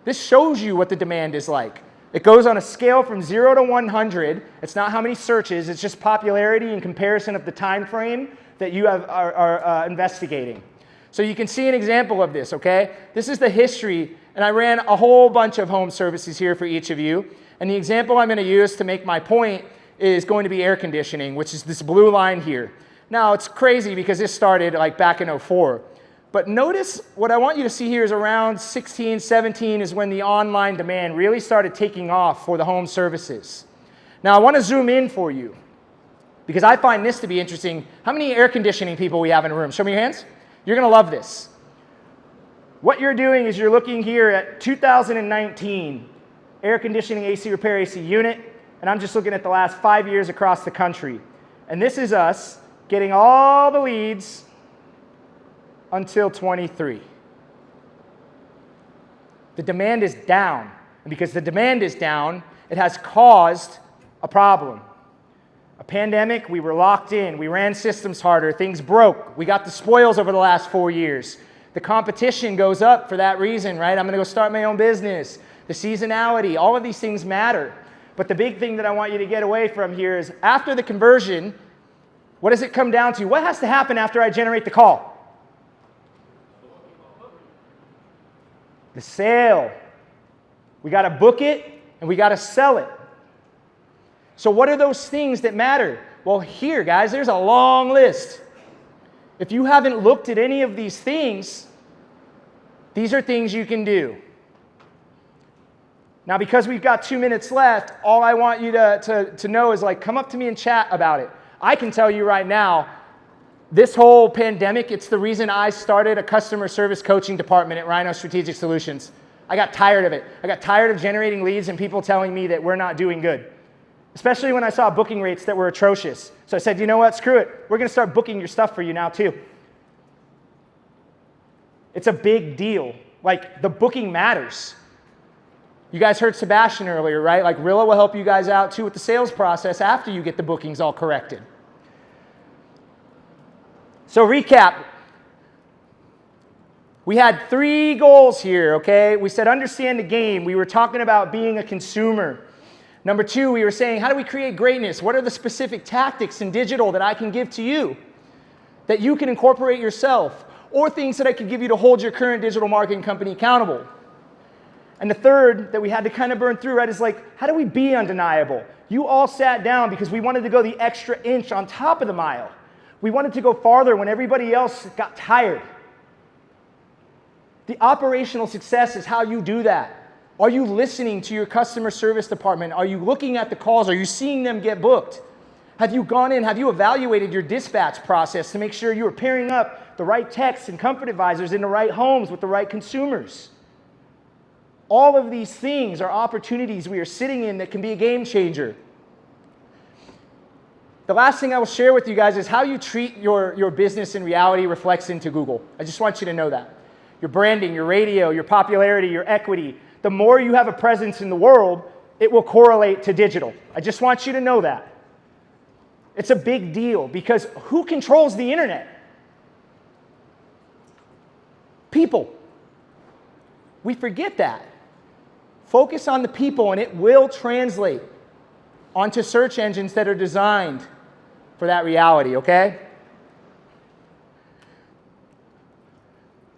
This shows you what the demand is like. It goes on a scale from 0 to 100. It's not how many searches, it's just popularity in comparison of the time frame that you are investigating. So you can see an example of this, okay? This is the history, and I ran a whole bunch of home services here for each of you. And the example I'm going to use to make my point is going to be air conditioning, which is this blue line here. Now, it's crazy because this started like back in 04. But notice what I want you to see here is around 16, 17 is when the online demand really started taking off for the home services. Now, I want to zoom in for you because I find this to be interesting. How many air conditioning people we have in a room? Show me your hands. You're going to love this. What you're doing is you're looking here at 2019 air conditioning, AC repair, AC unit, and I'm just looking at the last 5 years across the country. And this is us getting all the leads until 23. The demand is down. And because the demand is down, it has caused a problem. A pandemic, we were locked in, we ran systems harder, things broke, we got the spoils over the last 4 years. The competition goes up for that reason, right? I'm gonna go start my own business. The seasonality, all of these things matter. But the big thing that I want you to get away from here is after the conversion, what does it come down to? What has to happen after I generate the call? The sale. We got to book it and we got to sell it. So what are those things that matter? Well, here, guys, there's a long list. If you haven't looked at any of these things, these are things you can do. Now, because we've got 2 minutes left, all I want you to know is like, come up to me and chat about it. I can tell you right now, this whole pandemic, it's the reason I started a customer service coaching department at Rhino Strategic Solutions. I got tired of it. I got tired of generating leads and people telling me that we're not doing good, especially when I saw booking rates that were atrocious. So I said, you know what, screw it. We're going to start booking your stuff for you now too. It's a big deal. Like, the booking matters. You guys heard Sebastian earlier, right? Like, Rilla will help you guys out too with the sales process after you get the bookings all corrected. So recap. We had 3 goals here, okay? We said understand the game. We were talking about being a consumer. Number 2, we were saying, how do we create greatness? What are the specific tactics in digital that I can give to you that you can incorporate yourself, or things that I could give you to hold your current digital marketing company accountable? And the third that we had to kind of burn through, right, is like, how do we be undeniable? You all sat down because we wanted to go the extra inch on top of the mile. We wanted to go farther when everybody else got tired. The operational success is how you do that. Are you listening to your customer service department? Are you looking at the calls? Are you seeing them get booked? Have you gone in, have you evaluated your dispatch process to make sure you are pairing up the right techs and comfort advisors in the right homes with the right consumers? All of these things are opportunities we are sitting in that can be a game changer. The last thing I will share with you guys is how you treat your business in reality reflects into Google. I just want you to know that. Your branding, your radio, your popularity, your equity, the more you have a presence in the world, it will correlate to digital. I just want you to know that. It's a big deal because who controls the internet? People. We forget that. Focus on the people and it will translate onto search engines that are designed for that reality, okay?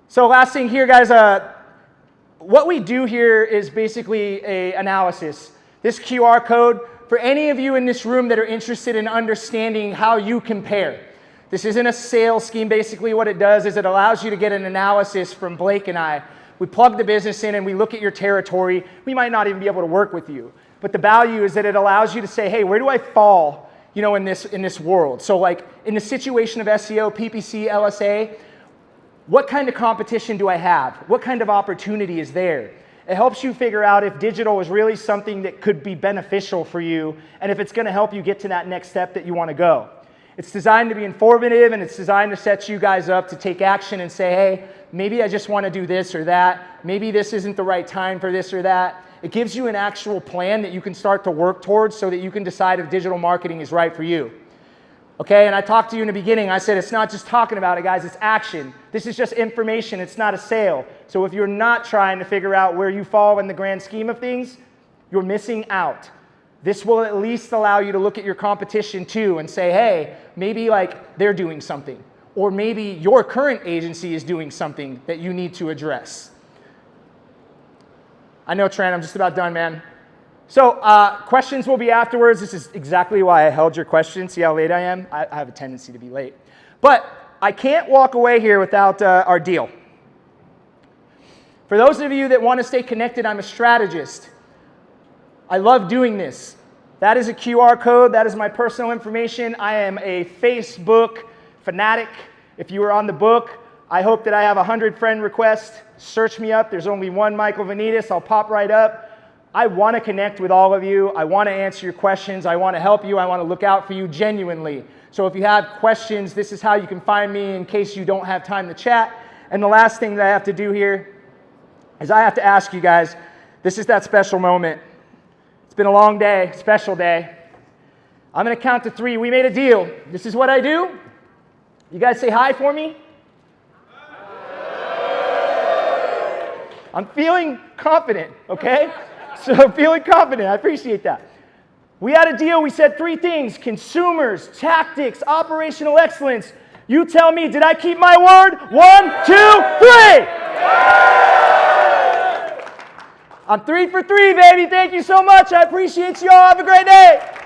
So last thing here, guys, what we do here is basically an analysis. This QR code, for any of you in this room that are interested in understanding how you compare. This isn't a sales scheme. Basically what it does is it allows you to get an analysis from Blake and I. We plug the business in and we look at your territory. We might not even be able to work with you. But the value is that it allows you to say, hey, where do I fall, in this world? So like in the situation of SEO, PPC, LSA, what kind of competition do I have? What kind of opportunity is there? It helps you figure out if digital is really something that could be beneficial for you and if it's going to help you get to that next step that you want to go. It's designed to be informative and it's designed to set you guys up to take action and say, hey, maybe I just want to do this or that. Maybe this isn't the right time for this or that. It gives you an actual plan that you can start to work towards so that you can decide if digital marketing is right for you. Okay, and I talked to you in the beginning. I said it's not just talking about it, guys. It's action. This is just information. It's not a sale. So if you're not trying to figure out where you fall in the grand scheme of things, you're missing out. This will at least allow you to look at your competition too and say, hey, maybe like they're doing something. Or maybe your current agency is doing something that you need to address. I know, Trent, I'm just about done, man. So questions will be afterwards. This is exactly why I held your questions. See how late I am? I have a tendency to be late. But I can't walk away here without our deal. For those of you that want to stay connected, I'm a strategist. I love doing this. That is a QR code. That is my personal information. I am a Facebook fanatic. If you are on the book, I hope that I have 100 friend requests. Search me up. There's only one Michael Venidis. I'll pop right up. I want to connect with all of you. I want to answer your questions. I want to help you. I want to look out for you genuinely. So if you have questions, this is how you can find me in case you don't have time to chat. And the last thing that I have to do here is I have to ask you guys, this is that special moment. It's been a long day, special day. I'm going to count to 3. We made a deal. This is what I do. You guys say hi for me. I'm feeling confident, okay? So I'm feeling confident. I appreciate that. We had a deal. We said 3 things: consumers, tactics, operational excellence. You tell me, did I keep my word? 1, 2, 3. I'm 3 for 3, baby. Thank you so much. I appreciate you all. Have a great day.